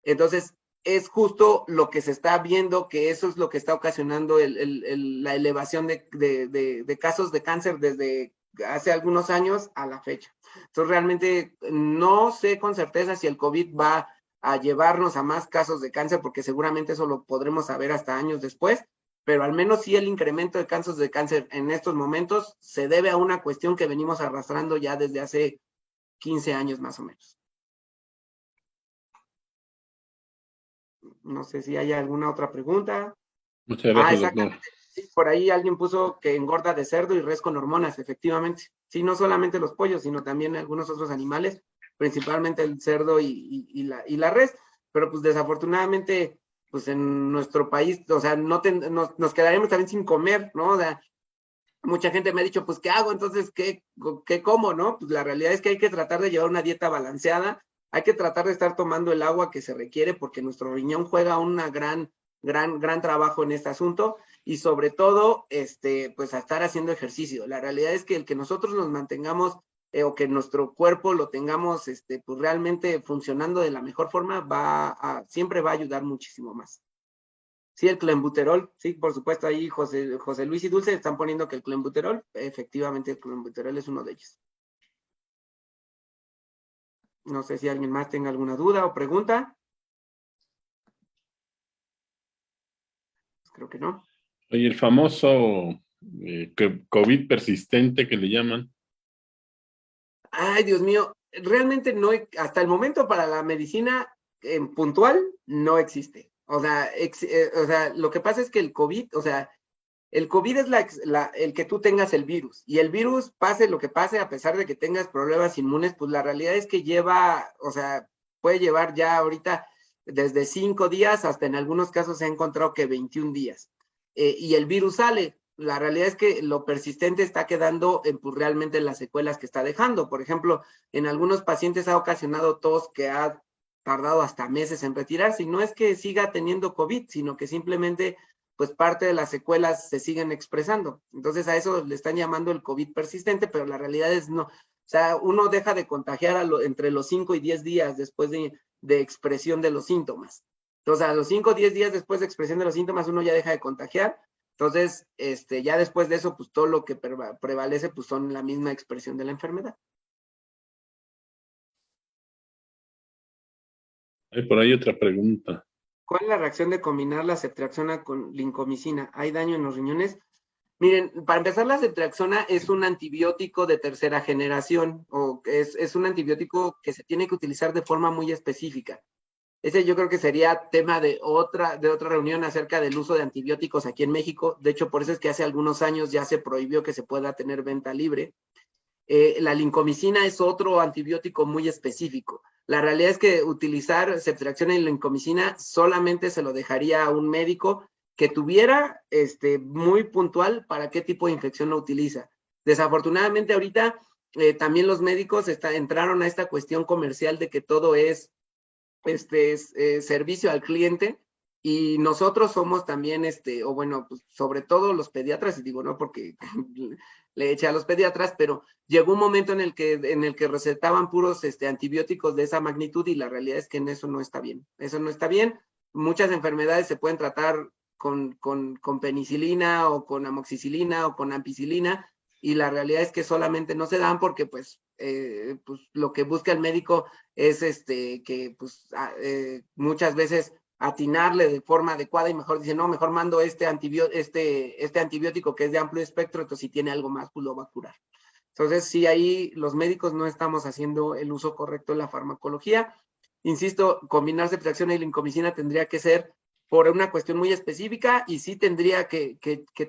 Entonces, es justo lo que se está viendo, que eso es lo que está ocasionando la elevación de casos de cáncer desde hace algunos años a la fecha. Entonces, realmente no sé con certeza si el COVID va a llevarnos a más casos de cáncer, porque seguramente eso lo podremos saber hasta años después, pero al menos sí el incremento de casos de cáncer en estos momentos se debe a una cuestión que venimos arrastrando ya desde hace 15 años más o menos. No sé si hay alguna otra pregunta. Muchas gracias, exactamente. doctor. Sí, por ahí alguien puso que engorda de cerdo y res con hormonas, efectivamente. Sí, no solamente los pollos, sino también algunos otros animales, principalmente el cerdo y la res. Pero pues desafortunadamente, pues en nuestro país, o sea, nos quedaremos también sin comer, ¿no? O sea, mucha gente me ha dicho, pues, ¿qué hago? Entonces, ¿qué como, no? Pues la realidad es que hay que tratar de llevar una dieta balanceada, hay que tratar de estar tomando el agua que se requiere porque nuestro riñón juega una gran trabajo en este asunto y sobre todo, pues, a estar haciendo ejercicio. La realidad es que el que nosotros nos mantengamos o que nuestro cuerpo lo tengamos, pues, realmente funcionando de la mejor forma, siempre va a ayudar muchísimo más. Sí, el clenbuterol, sí, por supuesto, ahí José Luis y Dulce están poniendo que el clenbuterol, efectivamente el clenbuterol es uno de ellos. No sé si alguien más tenga alguna duda o pregunta. Pues creo que no. Oye, el famoso COVID persistente que le llaman. Ay, Dios mío, realmente no, hasta el momento para la medicina puntual no existe. O sea, lo que pasa es que el COVID, o sea, el COVID es el que tú tengas el virus y el virus, pase lo que pase, a pesar de que tengas problemas inmunes, pues la realidad es que o sea, puede llevar ya ahorita desde 5 días hasta en algunos casos se ha encontrado que 21 días. Y el virus sale. La realidad es que lo persistente está quedando en pues, realmente las secuelas que está dejando. Por ejemplo, en algunos pacientes ha ocasionado tos que ha tardado hasta meses en retirarse. Y no es que siga teniendo COVID, sino que simplemente pues parte de las secuelas se siguen expresando. Entonces a eso le están llamando el COVID persistente, pero la realidad es no. O sea, uno deja de contagiar entre los 5 y 10 días después de expresión de los síntomas. Entonces a los 5 o 10 días después de expresión de los síntomas uno ya deja de contagiar. Entonces, ya después de eso, pues todo lo que prevalece, pues son la misma expresión de la enfermedad. Hay por ahí otra pregunta. ¿Cuál es la reacción de combinar la ceftriaxona con lincomicina? ¿Hay daño en los riñones? Miren, para empezar, la ceftriaxona es un antibiótico de tercera generación, o es un antibiótico que se tiene que utilizar de forma muy específica. Ese yo creo que sería tema de otra reunión acerca del uso de antibióticos aquí en México. De hecho, por eso es que hace algunos años ya se prohibió que se pueda tener venta libre. La lincomicina es otro antibiótico muy específico. La realidad es que utilizar ceftriaxona y lincomicina solamente se lo dejaría a un médico que tuviera muy puntual para qué tipo de infección lo utiliza. Desafortunadamente ahorita también los médicos entraron a esta cuestión comercial de que todo es servicio al cliente, y nosotros somos también, o bueno, pues sobre todo los pediatras, y digo no porque le eché a los pediatras, pero llegó un momento en el que recetaban puros antibióticos de esa magnitud, y la realidad es que en eso no está bien. Eso no está bien. Muchas enfermedades se pueden tratar con penicilina o con amoxicilina o con ampicilina, y la realidad es que solamente no se dan porque pues lo que busca el médico es que pues muchas veces atinarle de forma adecuada, y mejor dice, no, mejor mando este antibiótico que es de amplio espectro, entonces si tiene algo más, pues lo va a curar. Entonces, sí, ahí los médicos no estamos haciendo el uso correcto de la farmacología. Insisto, combinar ceftriaxona y lincomicina tendría que ser por una cuestión muy específica, y sí tendría que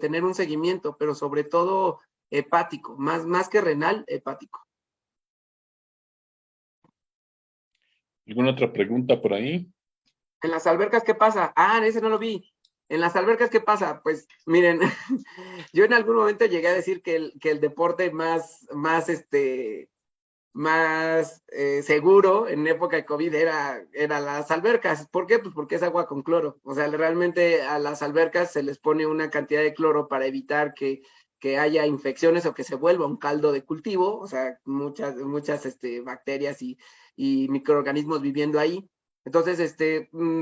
tener un seguimiento, pero sobre todo hepático, más que renal, hepático. ¿Alguna otra pregunta por ahí? ¿En las albercas qué pasa? Ah, ese no lo vi. ¿En las albercas qué pasa? Pues miren, yo en algún momento llegué a decir que el deporte más seguro en época de COVID era las albercas. ¿Por qué? Pues porque es agua con cloro. O sea, realmente a las albercas se les pone una cantidad de cloro para evitar que haya infecciones o que se vuelva un caldo de cultivo. O sea, muchas bacterias y microorganismos viviendo ahí. Entonces,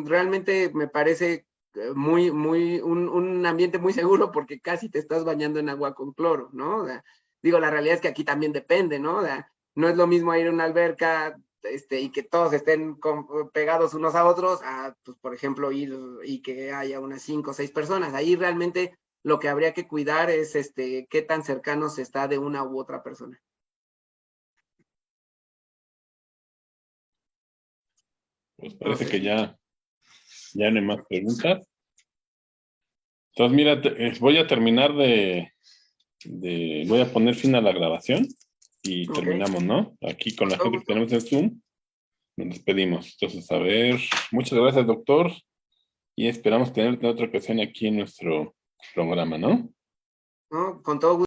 realmente me parece un ambiente muy seguro, porque casi te estás bañando en agua con cloro, ¿no? O sea, digo, la realidad es que aquí también depende, ¿no? O sea, no es lo mismo ir a una alberca y que todos estén pegados unos a otros, a, pues, por ejemplo, ir y que haya unas 5 o 6 personas. Ahí realmente lo que habría que cuidar es qué tan cercano se está de una u otra persona. Pues parece que ya no hay más preguntas. Entonces, mira, voy a terminar voy a poner fin a la grabación y terminamos, ¿no? Aquí con la gente que tenemos en Zoom, nos despedimos. Entonces, a ver, muchas gracias, doctor, y esperamos tenerte en otra ocasión aquí en nuestro programa, ¿no? No, con todo gusto.